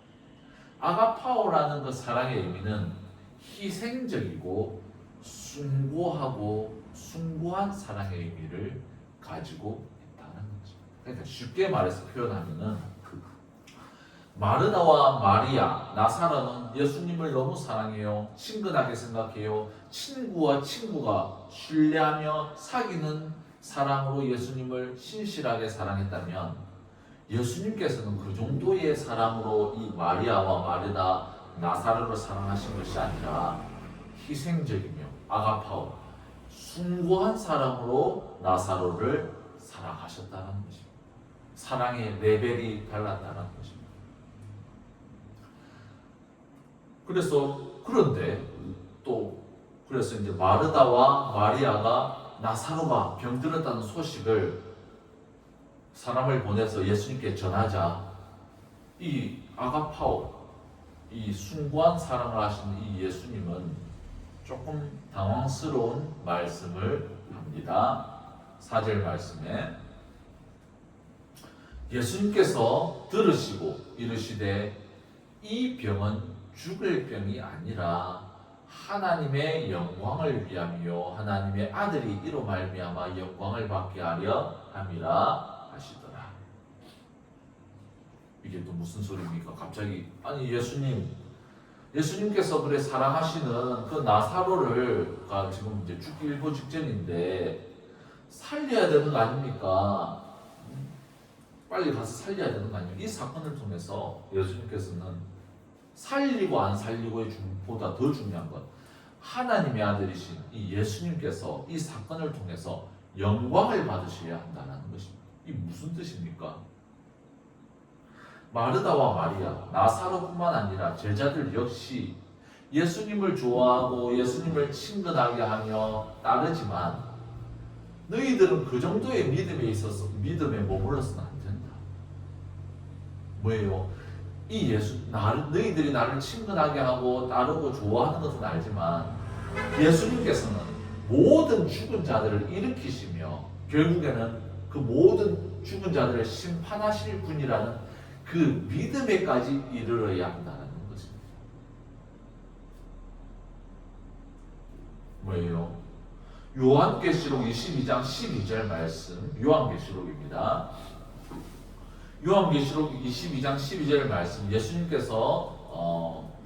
아가파오라는 그 사랑의 의미는 희생적이고 숭고하고 숭고한 사랑의 의미를 가지고 있다는 거죠. 그러니까 쉽게 말해서 표현하면은, 마르다와 마리아, 나사로는 예수님을 너무 사랑해요. 친근하게 생각해요. 친구와 친구가 신뢰하며 사귀는 사랑으로 예수님을 신실하게 사랑했다면, 예수님께서는 그 정도의 사랑으로 이 마리아와 마르다, 나사로를 사랑하신 것이 아니라 희생적이며 아가파오, 숭고한 사랑으로 나사로를 사랑하셨다는 것입니다. 사랑의 레벨이 달랐다는 것입니다. 그래서 이제 마르다와 마리아가 나사로가 병들었다는 소식을 사람을 보내서 예수님께 전하자, 이 아가파오, 이 숭고한 사랑을 하시는 이 예수님은 조금 당황스러운 말씀을 합니다. 4절 말씀에 예수님께서 들으시고 이르시되 이 병은 죽을 병이 아니라 하나님의 영광을 위함이요 하나님의 아들이 이로 말미암아 영광을 받게 하려 함이라 하시더라. 이게 또 무슨 소리입니까? 갑자기 아니 예수님께서 그래 사랑하시는 그 나사로가 지금 이제 죽기 일보 직전인데 살려야 되는 거 아닙니까? 빨리 가서 살려야 되는 거 아닙니까? 이 사건을 통해서 예수님께서는 살리고 안 살리고의 보다 더 중요한 건 하나님의 아들이신 이 예수님께서 이 사건을 통해서 영광을 받으셔야 한다는 것입니다. 이게 무슨 뜻입니까? 마르다와 마리아, 나사로뿐만 아니라 제자들 역시 예수님을 좋아하고 예수님을 친근하게 하며 따르지만 너희들은 그 정도의 믿음에 머물러서는 안 된다. 뭐예요? 너희들이 나를 친근하게 하고 따르고 좋아하는 것은 알지만 예수님께서는 모든 죽은 자들을 일으키시며 결국에는 그 모든 죽은 자들을 심판하실 분이라는 그 믿음에까지 이르러야 한다는 것입니다. 뭐예요? 요한계시록 22장 12절 말씀, 요한계시록입니다. 요한계시록 22장 12절 말씀, 예수님께서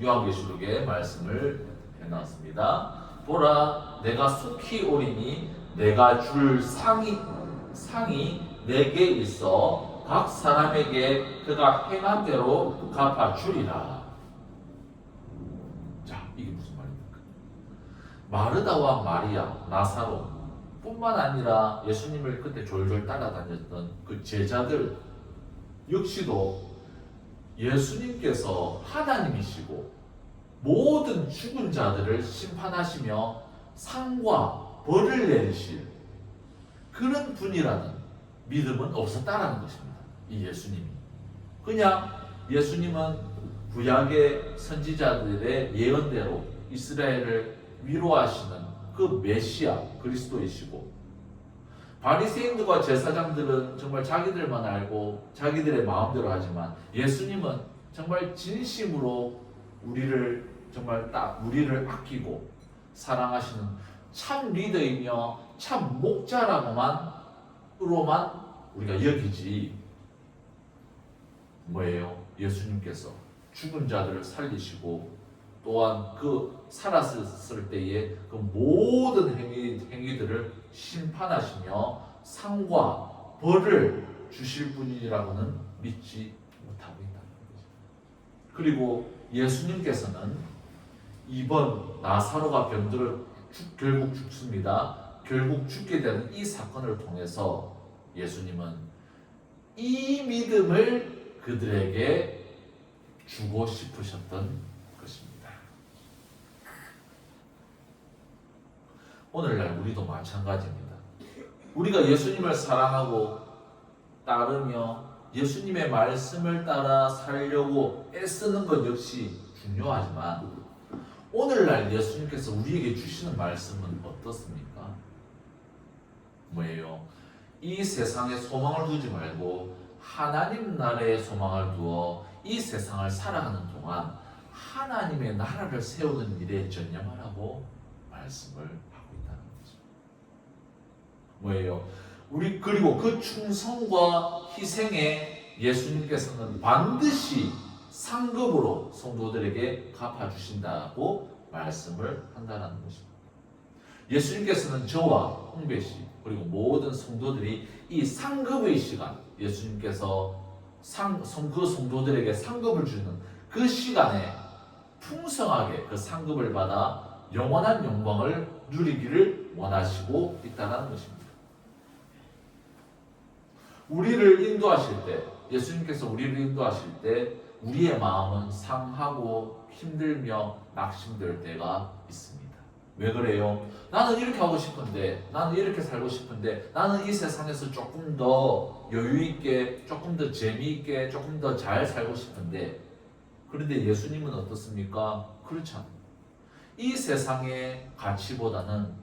요한계시록의 말씀을 해놨습니다. 보라, 내가 속히 오리니 내가 줄 상이 내게 있어 각 사람에게 그가 행한 대로 갚아 주리라. 자, 이게 무슨 말입니까? 마르다와 마리아, 나사로 뿐만 아니라 예수님을 그때 졸졸 따라다녔던 그 제자들 역시도 예수님께서 하나님이시고 모든 죽은 자들을 심판하시며 상과 벌을 내리실 그런 분이라는 믿음은 없었다라는 것입니다. 이 예수님이 그냥 예수님은 구약의 선지자들의 예언대로 이스라엘을 위로하시는 그 메시아 그리스도이시고, 바리새인들과 제사장들은 정말 자기들만 알고 자기들의 마음대로 하지만 예수님은 정말 진심으로 우리를 아끼고 사랑하시는 참 리더이며 참 목자라고만 우리가 여기지. 뭐예요? 예수님께서 죽은 자들을 살리시고 또한 그 살았을 때의 그 모든 행위들을 심판하시며 상과 벌을 주실 분이라고는 믿지 못하고 있다는 거죠. 그리고 예수님께서는 이번 나사로가 병들어 결국 죽습니다. 결국 죽게 되는 이 사건을 통해서 예수님은 이 믿음을 그들에게 주고 싶으셨던 것입니다. 오늘날 우리도 마찬가지입니다. 우리가 예수님을 사랑하고 따르며 예수님의 말씀을 따라 살려고 애쓰는 것 역시 중요하지만 오늘날 예수님께서 우리에게 주시는 말씀은 어떻습니까? 뭐예요? 이 세상에 소망을 두지 말고 하나님 나라에 소망을 두어 이 세상을 살아가는 동안 하나님의 나라를 세우는 일에 전념하라고 말씀을 하고 있다는 거죠. 뭐예요? 그리고 그 충성과 희생에 예수님께서는 반드시 상급으로 성도들에게 갚아주신다고 말씀을 한다는 것입니다. 예수님께서는 저와 홍배 씨 그리고 모든 성도들이 이 상급의 시간, 예수님께서 그 성도들에게 상급을 주는 그 시간에 풍성하게 그 상급을 받아 영원한 영광을 누리기를 원하시고 있다는 것입니다. 우리를 인도하실 때, 예수님께서 우리를 인도하실 때 우리의 마음은 상하고 힘들며 낙심될 때가 있습니다. 왜 그래요? 나는 이렇게 하고 싶은데, 나는 이렇게 살고 싶은데, 나는 이 세상에서 조금 더 여유 있게, 조금 더 재미있게, 조금 더 잘 살고 싶은데, 그런데 예수님은 어떻습니까? 그렇지 않아요. 이 세상의 가치보다는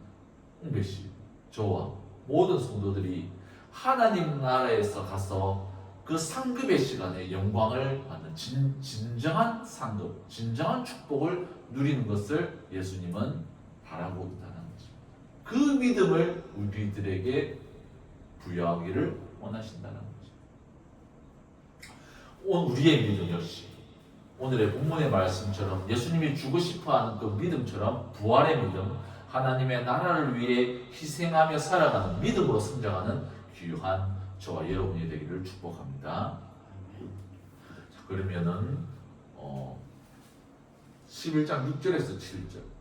홍배 씨, 저와 모든 성도들이 하나님 나라에서 가서 그 상급의 시간에 영광을 받는 진정한 상급, 진정한 축복을 누리는 것을 예수님은 바라고 있다는 것입니다. 그 믿음을 우리들에게 부여하기를 원하신다는 거죠. 우리의 믿음 역시 오늘의 본문의 말씀처럼 예수님이 주고 싶어하는 그 믿음처럼 부활의 믿음, 하나님의 나라를 위해 희생하며 살아가는 믿음으로 성장하는 귀한 저와 여러분이 되기를 축복합니다. 자, 그러면은 11장 6절에서 7절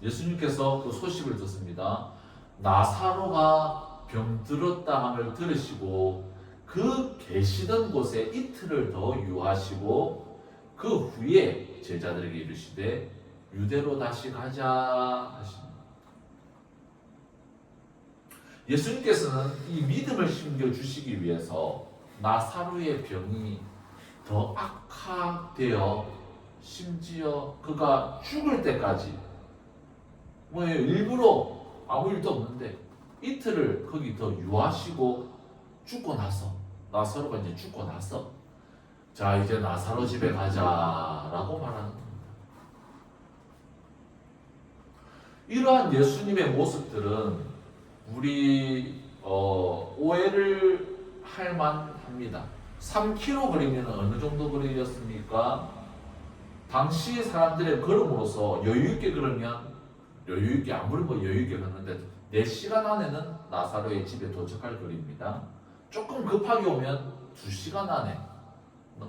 예수님께서 그 소식을 듣습니다. 나사로가 병들었다 함을 들으시고 그 계시던 곳에 이틀을 더 유하시고 그 후에 제자들에게 이르시되 유대로 다시 가자 하십니다. 예수님께서는 이 믿음을 심겨주시기 위해서 나사로의 병이 더 악화되어 심지어 그가 죽을 때까지 일부러 아무 일도 없는데 이틀을 거기 더 유하시고 죽고 나서 나사로가 이제 죽고 나서 자 이제 나사로 집에 가자라고 말하는 겁니다. 이러한 예수님의 모습들은 우리 오해를 할 만합니다. 3km 거리면 어느 정도 거리였습니까? 당시 사람들의 걸음으로서 여유있게 걸으면 여유있게 아무리 여유있게 걷는데 4시간 안에는 나사로의 집에 도착할 거리입니다. 조금 급하게 오면 2시간 안에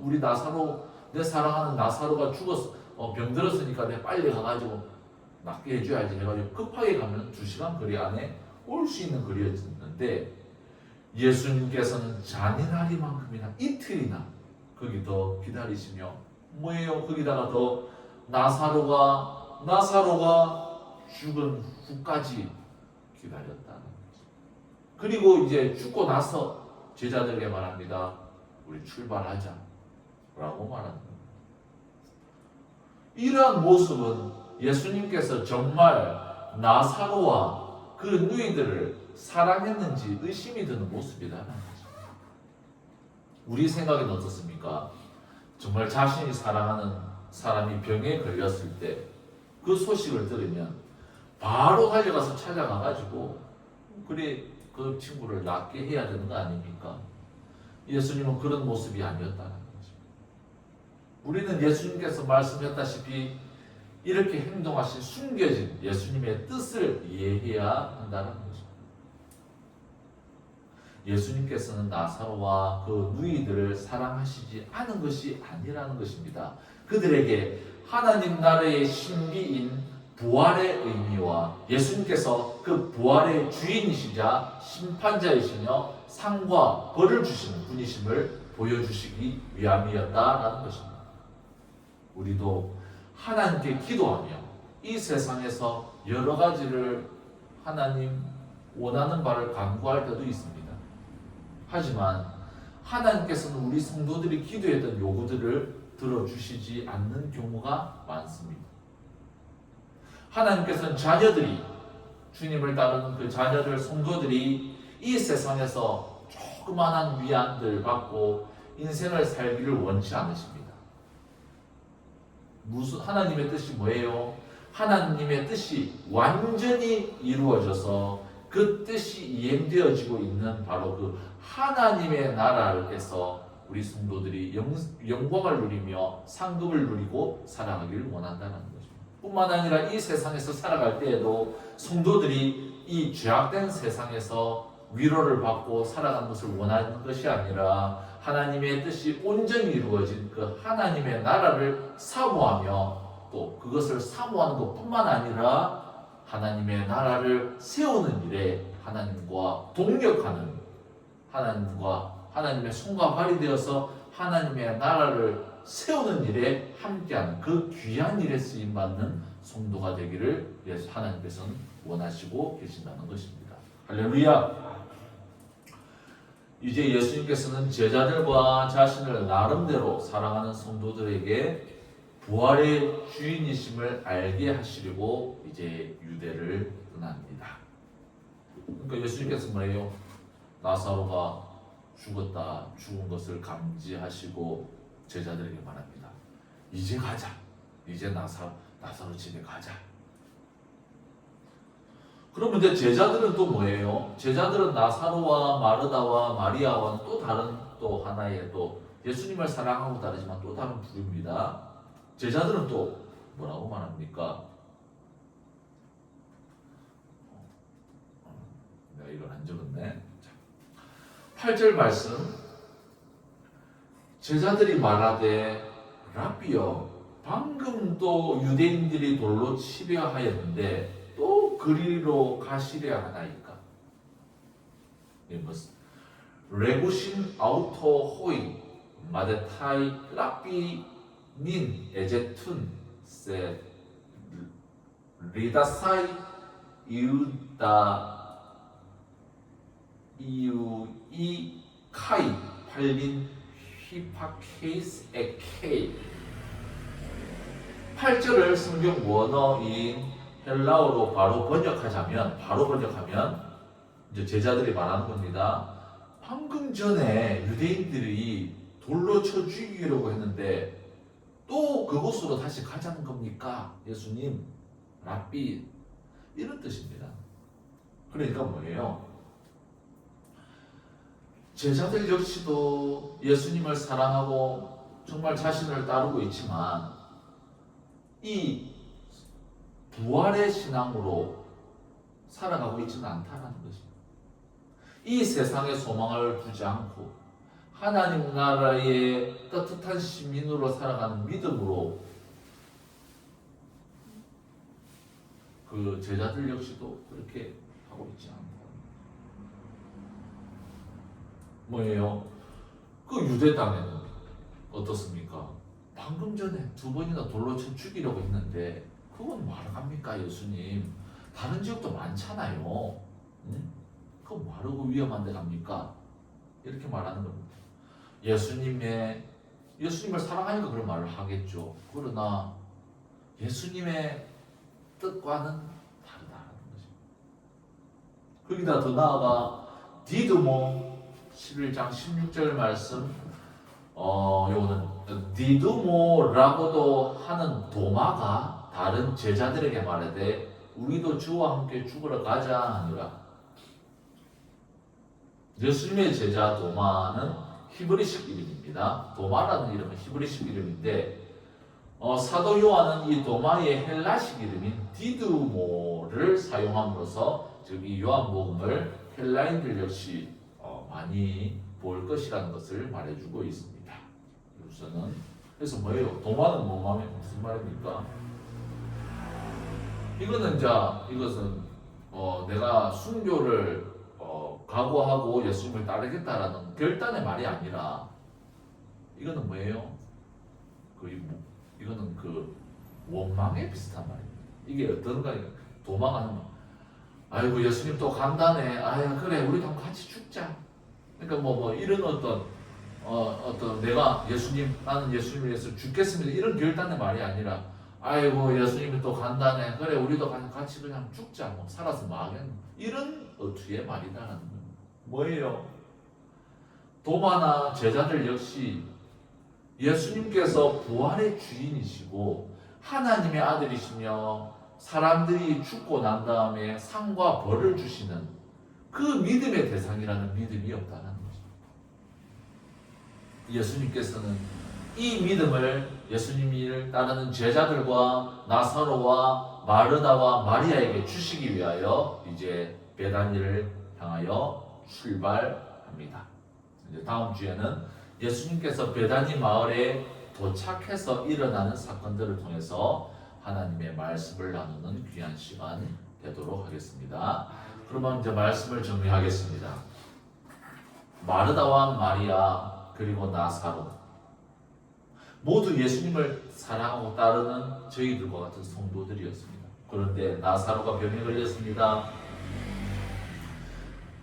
우리 나사로 내 사랑하는 나사로가 죽었어 병들었으니까 내가 빨리 가가지고 낫게 해줘야지 해가지고 급하게 가면 2시간 거리 안에 올 수 있는 거리였는데 예수님께서는 잔인하리만큼이나 이틀이나 거기 더 기다리시며 뭐예요? 거기다가 더 나사로가 죽은 후까지 기다렸다는 거죠. 그리고 이제 죽고 나서 제자들에게 말합니다. 우리 출발하자 라고 말하는 겁니다. 이러한 모습은 예수님께서 정말 나사로와 그 누이들을 사랑했는지 의심이 드는 모습이라는 거죠. 우리 생각에는 어떻습니까? 정말 자신이 사랑하는 사람이 병에 걸렸을 때 그 소식을 들으면 바로 달려가서 찾아가가지고 그래 그 친구를 낫게 해야 되는 거 아닙니까? 예수님은 그런 모습이 아니었다는 거죠. 우리는 예수님께서 말씀했다시피 이렇게 행동하신 숨겨진 예수님의 뜻을 이해해야 한다는 거죠. 예수님께서는 나사로와 그 누이들을 사랑하시지 않은 것이 아니라는 것입니다. 그들에게 하나님 나라의 신비인 부활의 의미와 예수님께서 그 부활의 주인이시자 심판자이시며 상과 벌을 주시는 분이심을 보여주시기 위함이었다라는 것입니다. 우리도 하나님께 기도하며 이 세상에서 여러 가지를 하나님 원하는 바를 간구할 때도 있습니다. 하지만 하나님께서는 우리 성도들이 기도했던 요구들을 들어주시지 않는 경우가 많습니다. 하나님께서는 자녀들이 주님을 따르는 그 자녀들 성도들이 이 세상에서 조그만한 위안들 받고 인생을 살기를 원치 않으십니다. 무슨 하나님의 뜻이 뭐예요? 하나님의 뜻이 완전히 이루어져서 그 뜻이 이행되어지고 있는 바로 그 하나님의 나라에서 우리 성도들이 영광을 누리며 상급을 누리고 살아가기를 원한다는 거죠. 뿐만 아니라 이 세상에서 살아갈 때에도 성도들이 이 죄악된 세상에서 위로를 받고 살아가는 것을 원하는 것이 아니라 하나님의 뜻이 온전히 이루어진 그 하나님의 나라를 사모하며 또 그것을 사모하는 것뿐만 아니라 하나님의 나라를 세우는 일에 하나님과 동력하는 하나님의 손과 발이 되어서 하나님의 나라를 세우는 일에 함께하는 그 귀한 일에 쓰임받는 성도가 되기를 하나님께서는 원하시고 계신다는 것입니다. 할렐루야! 이제 예수님께서는 제자들과 자신을 나름대로 사랑하는 성도들에게 부활의 주인이심을 알게 하시려고 이제 유대를 떠납니다. 그러니까 예수님께서 뭐예요? 나사로가 죽은 것을 감지하시고 제자들에게 말합니다. 이제 가자. 이제 나사로 집에 가자. 그러면 이제 제자들은 또 뭐예요? 제자들은 나사로와 마르다와 마리아와는 또 다른 또 하나의 또 예수님을 사랑하고 다르지만 또 다른 부류입니다. 제자들은 또 뭐라고 말합니까? 내가 이걸 안 적었네. 8절 말씀. 제자들이 말하되 라비여 방금 또 유대인들이 돌로 치려 하였는데 또 그리로 가시려 하나이까? 레구신 아우토 호이 마데타이 라비 닌 에제툰 세 리다사이 이우이 카이 팔린 히파케이스 에케이. 8절을 성경 원어인 헬라어로 바로 번역하면 이제 제자들이 말하는 겁니다. 방금 전에 유대인들이 돌로 쳐 죽이려고 했는데 또 그곳으로 다시 가자는 겁니까? 예수님, 랍비, 이런 뜻입니다. 그러니까 뭐예요? 제자들 역시도 예수님을 사랑하고 정말 자신을 따르고 있지만 이 부활의 신앙으로 살아가고 있지는 않다는 것입니다. 이 세상에 소망을 두지 않고 하나님 나라의 따뜻한 시민으로 살아가는 믿음으로 그 제자들 역시도 그렇게 하고 있지 않다. 뭐예요? 그 유대 땅에는 어떻습니까? 방금 전에 2번이나 돌로 쳐 죽이려고 했는데 그건 뭐하러 갑니까 예수님? 다른 지역도 많잖아요. 응? 그건 뭐하러 그 위험한 데 갑니까? 이렇게 말하는 겁니다. 예수님을 사랑하니까 그런 말을 하겠죠. 그러나 예수님의 뜻과는 다르다는 것입니다. 거기다 더 나아가 디드모 11장 16절 말씀, 요거는 디두모라고도 하는 도마가 다른 제자들에게 말하되 우리도 주와 함께 죽으러 가자 하니라. 예수님의 제자 도마는 히브리식 이름입니다. 도마라는 이름은 히브리식 이름인데 사도 요한은 이 도마의 헬라식 이름인 디두모를 사용함으로써 즉 이 요한복음을 헬라인들 역시 많이 볼 것이라는 것을 말해주고 있습니다. 우선은 그래서 뭐예요? 도마는 무슨 말입니까? 이것은 내가 순교를 각오하고 예수님을 따르겠다라는 결단의 말이 아니라 이거는 뭐예요? 이거는 그 원망에 비슷한 말입니다. 이게 어떤가? 도망하는 거. 아이고 예수님 또 간다네. 아야 그래 우리도 같이 죽자. 그러니까 뭐 이런 어떤 나는 예수님을 위해서 죽겠습니다 이런 결단의 말이 아니라 아이고 예수님이 또 간다네. 그래 우리도 같이 그냥 죽자. 뭐 살아서 망하겠네. 이런 어투의 말이다라는 거예요. 뭐예요? 도마나 제자들 역시 예수님께서 부활의 주인이시고 하나님의 아들이시며 사람들이 죽고 난 다음에 상과 벌을 주시는 그 믿음의 대상이라는 믿음이 없다는 거죠. 예수님께서는 이 믿음을 예수님을 따르는 제자들과 나사로와 마르다와 마리아에게 주시기 위하여 이제 베다니를 향하여 출발합니다. 이제 다음 주에는 예수님께서 베다니 마을에 도착해서 일어나는 사건들을 통해서 하나님의 말씀을 나누는 귀한 시간 되도록 하겠습니다. 그러면 이제 말씀을 정리하겠습니다. 마르다와 마리아 그리고 나사로 모두 예수님을 사랑하고 따르는 저희들과 같은 성도들이었습니다. 그런데 나사로가 병에 걸렸습니다.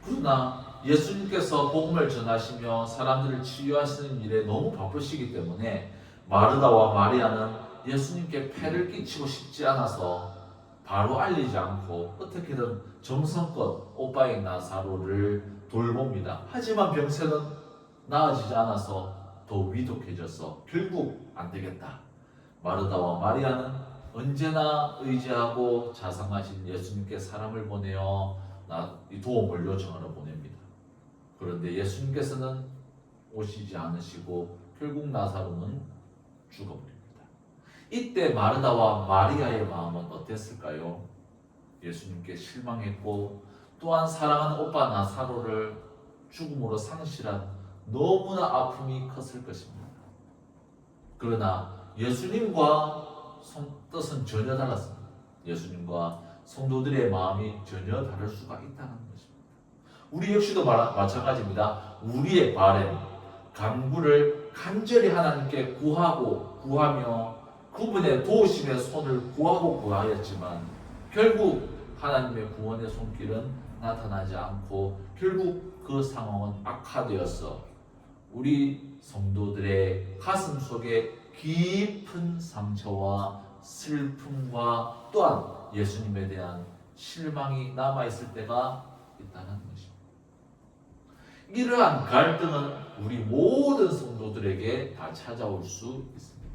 그러나 예수님께서 복음을 전하시며 사람들을 치유하시는 일에 너무 바쁘시기 때문에 마르다와 마리아는 예수님께 폐를 끼치고 싶지 않아서 바로 알리지 않고 어떻게든 정성껏 오빠인 나사로를 돌봅니다. 하지만 병세는 나아지지 않아서 더 위독해져서 결국 안 되겠다. 마르다와 마리아는 언제나 의지하고 자상하신 예수님께 사람을 보내어 도움을 요청하러 보냅니다. 그런데 예수님께서는 오시지 않으시고 결국 나사로는 죽어버립니다. 이때 마르다와 마리아의 마음은 어땠을까요? 예수님께 실망했고 또한 사랑하는 오빠 나사로를 죽음으로 상실한 너무나 아픔이 컸을 것입니다. 그러나 예수님과 뜻은 전혀 달랐습니다. 예수님과 성도들의 마음이 전혀 다를 수가 있다는 것입니다. 우리 역시도 마찬가지입니다. 우리의 바램, 간구를 간절히 하나님께 구하며 그분의 도우심의 손을 구하였지만 결국 하나님의 구원의 손길은 나타나지 않고 결국 그 상황은 악화되어서 우리 성도들의 가슴 속에 깊은 상처와 슬픔과 또한 예수님에 대한 실망이 남아있을 때가 있다는 것입니다. 이러한 갈등은 우리 모든 성도들에게 다 찾아올 수 있습니다.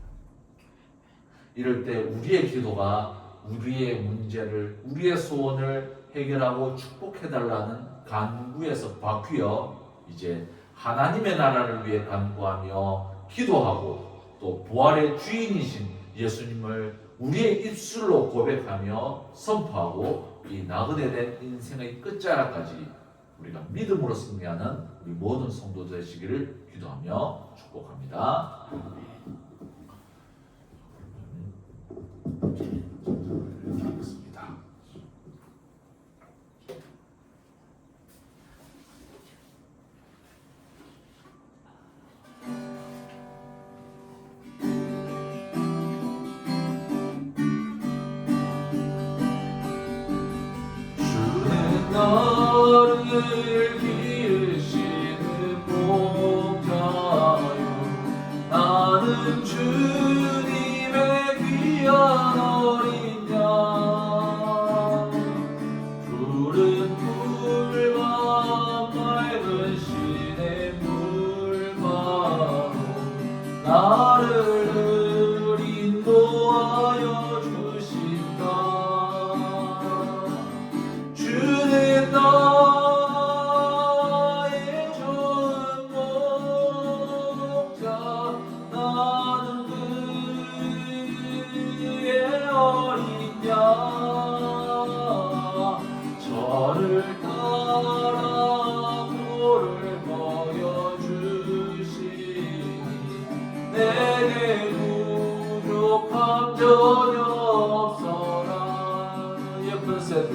이럴 때 우리의 기도가 우리의 문제를, 우리의 소원을 해결하고 축복해달라는 간구에서 바뀌어 이제 하나님의 나라를 위해 간구하며 기도하고 또 부활의 주인이신 예수님을 우리의 입술로 고백하며 선포하고 이 나그네된 인생의 끝자락까지 우리가 믿음으로 승리하는 우리 모든 성도 되시기를 기도하며 축복합니다. 하겠습니다. 주는 너를 기르시는 목자요 나는 주님의 귀한 어린 양 푸른 물과 맑은 시냇물가로 나를 인도하여 주신다. 주는 나의 좋은 목자 나는 그의 어린 양 저를 따라 꼴을 먹여주시니 내게 부족함 전혀 없어라. 예쁜 새들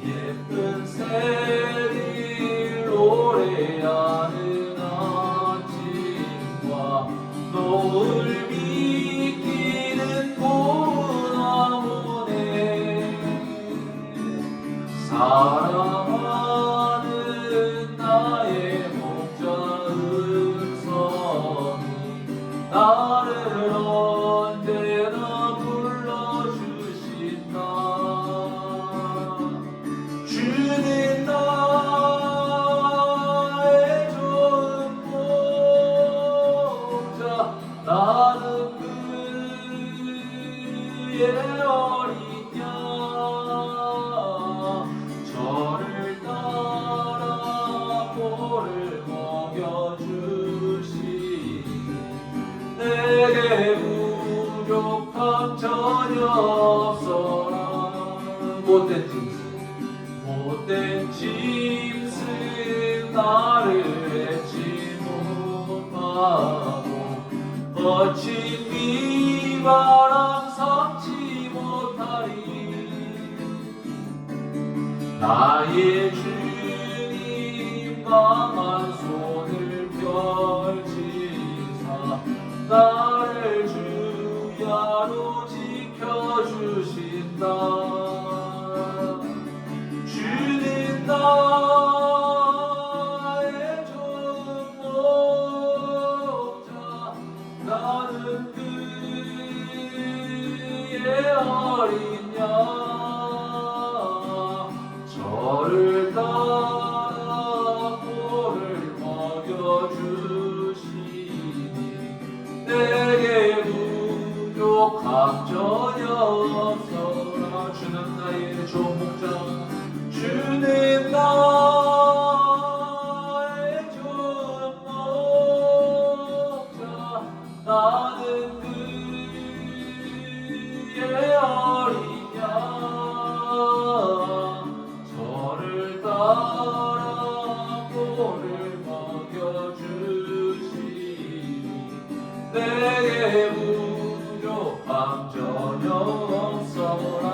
예쁜 새들 노래하는 아침과 노을 비키는 고나무네 사랑하는 나의 목자 음성이 나를 언제나 불러주신다. 주는 나의 좋은 목자 나는 그의 어린 양 저를 따라 꼴을 먹여주시니 내게 부족함 전혀 없어라. 못된 짐승 나를 맺지 못하고 거친 비바람 삼지 못하리. 나의 주님 강한 손을 펼치사 나를 주야로 지켜주신다. 주는 나의 좋은 목자 나는 그의 어린 양 저를 따라 꼴을 먹여주시니 내게 부족함 전혀 없어라. 주는 나의 좋은 목자 주는 나의 좋은 목자 나는 그의 어린 양 저를 따라 꼴을 먹여주시니 내게 부족함 전혀 없어라.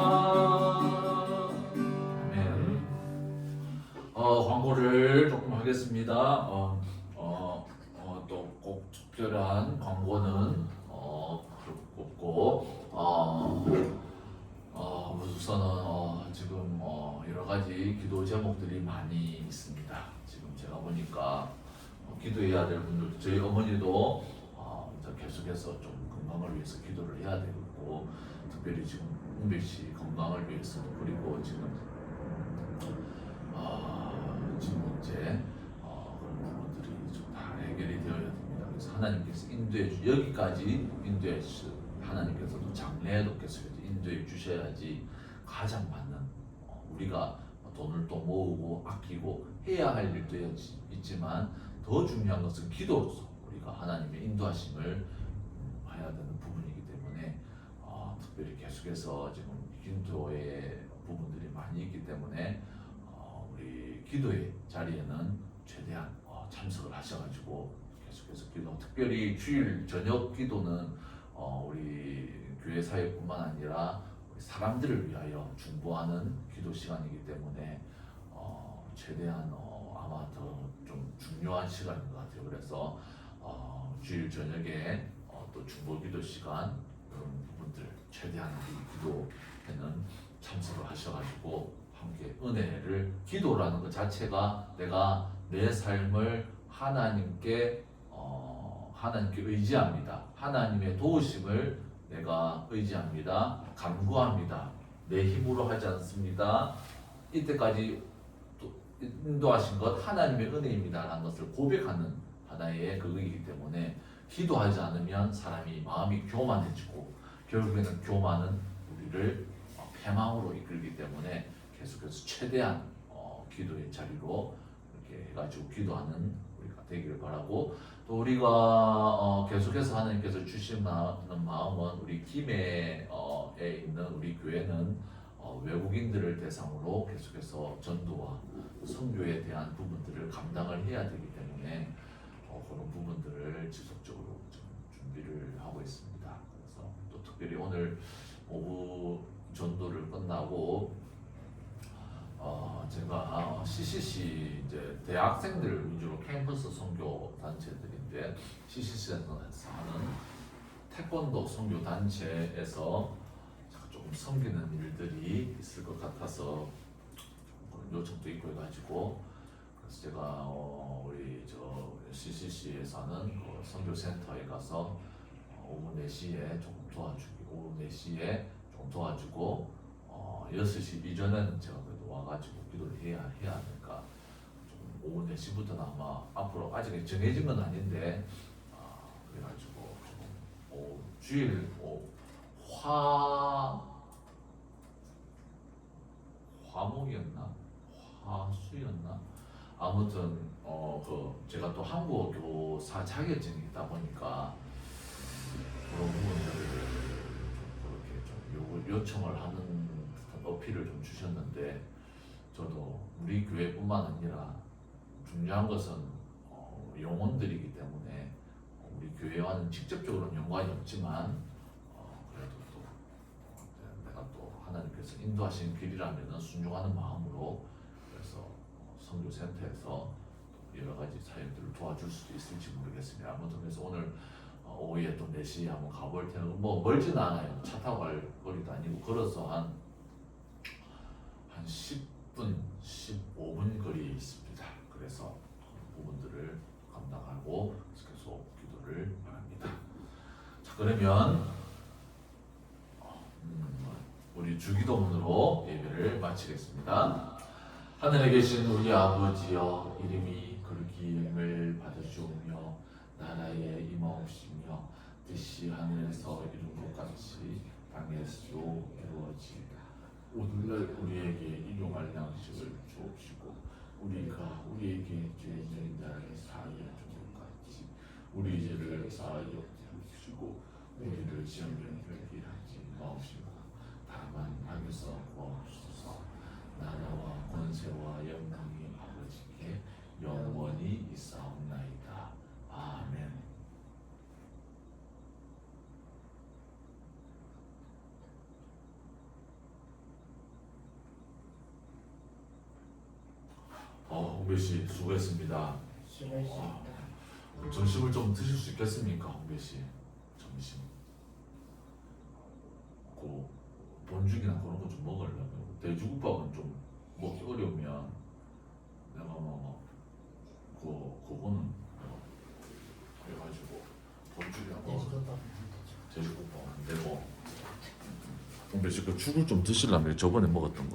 광고를 조금 하겠습니다. 또 꼭 특별한 광고는 없고 우선은 지금 여러 가지 기도 제목들이 많이 있습니다. 지금 제가 보니까 기도해야 될 분들, 저희 어머니도 계속해서 좀 건강을 위해서 기도를 해야 되고, 특별히 지금 은별 씨 건강을 위해서, 그리고 지금 이제 여기까지 인도해 주 하나님께서도 장래에도 계속해서 인도해 주셔야지 가장 맞는 우리가 돈을 또 모으고 아끼고 해야 할 일도 있지만 더 중요한 것은 기도로서 우리가 하나님의 인도하심을 해야 되는 부분이기 때문에 특별히 계속해서 지금 기도의 부분들이 많이 있기 때문에 우리 기도의 자리에는 최대한 참석을 하셔가지고 계속해서 기도, 특별히 주일 저녁 기도는 우리 교회 사역뿐만 아니라 우리 사람들을 위하여 중보하는 기도 시간이기 때문에 최대한 아마 더 좀 중요한 시간인 것 같아요. 그래서 주일 저녁에 또 중보 기도 시간 그런 부분들 최대한 우리 기도에는 참석을 하셔가지고 함께 은혜를 기도라는 것 자체가 내가 내 삶을 하나님께 의지합니다. 하나님의 도우심을 내가 의지합니다. 간구합니다. 내 힘으로 하지 않습니다. 이때까지 인도하신 것 하나님의 은혜입니다 라는 것을 고백하는 하나의 그거이기 때문에 기도하지 않으면 사람이 마음이 교만해지고 결국에는 교만은 우리를 패망으로 이끌기 때문에 계속해서 최대한 기도의 자리로 이렇게 해가지고 기도하는 우리가 되기를 바라고, 또 우리가 계속해서 하나님께서 주시는 마음은 우리 김해에 있는 우리 교회는 외국인들을 대상으로 계속해서 전도와 선교에 대한 부분들을 감당을 해야 되기 때문에 그런 부분들을 지속적으로 좀 준비를 하고 있습니다. 그래서 또 특별히 오늘 오후 전도를 끝나고 제가 CCC 이제 대학생들 위주로 캠퍼스 선교 단체들인데 CCC에서 하는 태권도 선교 단체에서 조금 섬기는 일들이 있을 것 같아서 그런 요청도 있고 해가지고, 그래서 제가 우리 저 CCC에서 하는 그 선교센터에 가서 오후 4시에 조금 도와주고, 오후 4시에 조금 도와주고 6시 이전에는 제가 그래도 와가지고 기도를 해야 하니까 좀 오후 4시부터는 아마 앞으로 아직 정해진 건 아닌데 그래가지고 조금 주일 화목이었나 화수였나 아무튼 제가 또 한국어 교사 자격증이 있다 보니까 그런 부분들을 좀 그렇게 좀 요청을 하는 듯한 어필을 좀 주셨는데, 저도 우리 교회뿐만 아니라 중요한 것은 영혼들이기 때문에 우리 교회와는 직접적으로는 연관이 없지만 그래도 또 내가 또 하나님께서 인도하신 길이라면 순종하는 마음으로, 그래서 선교센터에서 여러 가지 사역들을 도와줄 수도 있을지 모르겠습니다. 아무튼 그래서 오늘 오후에 또 4시에 한번 가볼 테는 뭐 멀지는 않아요. 차 타고 갈 거리도 아니고 걸어서 한 10분, 15분 거리에 있습니다. 그래서 그 부분들을 감당하고 계속 기도를 바랍니다. 자, 그러면 우리 주기도문으로 예배를 마치겠습니다. 하늘에 계신 우리 아버지여, 이름이 거룩히 여김을 받으시오며 나라의 임하옵시며 뜻이 하늘에서 이룬 것 같이 땅에서도 이루어지이다. 오늘날 우리에게 일용할 양식을 주옵시고 우리가 우리에게 죄 지은 자를 사하여 준 것 같이 우리 죄를 사하여 주시고 우리를 시험에 들게 하지 마옵시고 다만 악에서 구하옵소서. 나라와 권세와 영광이 아버지께 영원히 있사옵나이다. 아멘. 홍배 씨 수고했습니다. 수고했습니다. 점심을 좀 드실 수 있겠습니까, 홍배 씨? 점심. 그 본죽이나 그런 거 좀 먹으려면 돼지국밥은 좀 먹기 어려우면 내가 그거는 해가지고 본죽이나 돼지국밥 안 되고. 홍배 씨 그 죽을 좀 드시려면 저번에 먹었던 거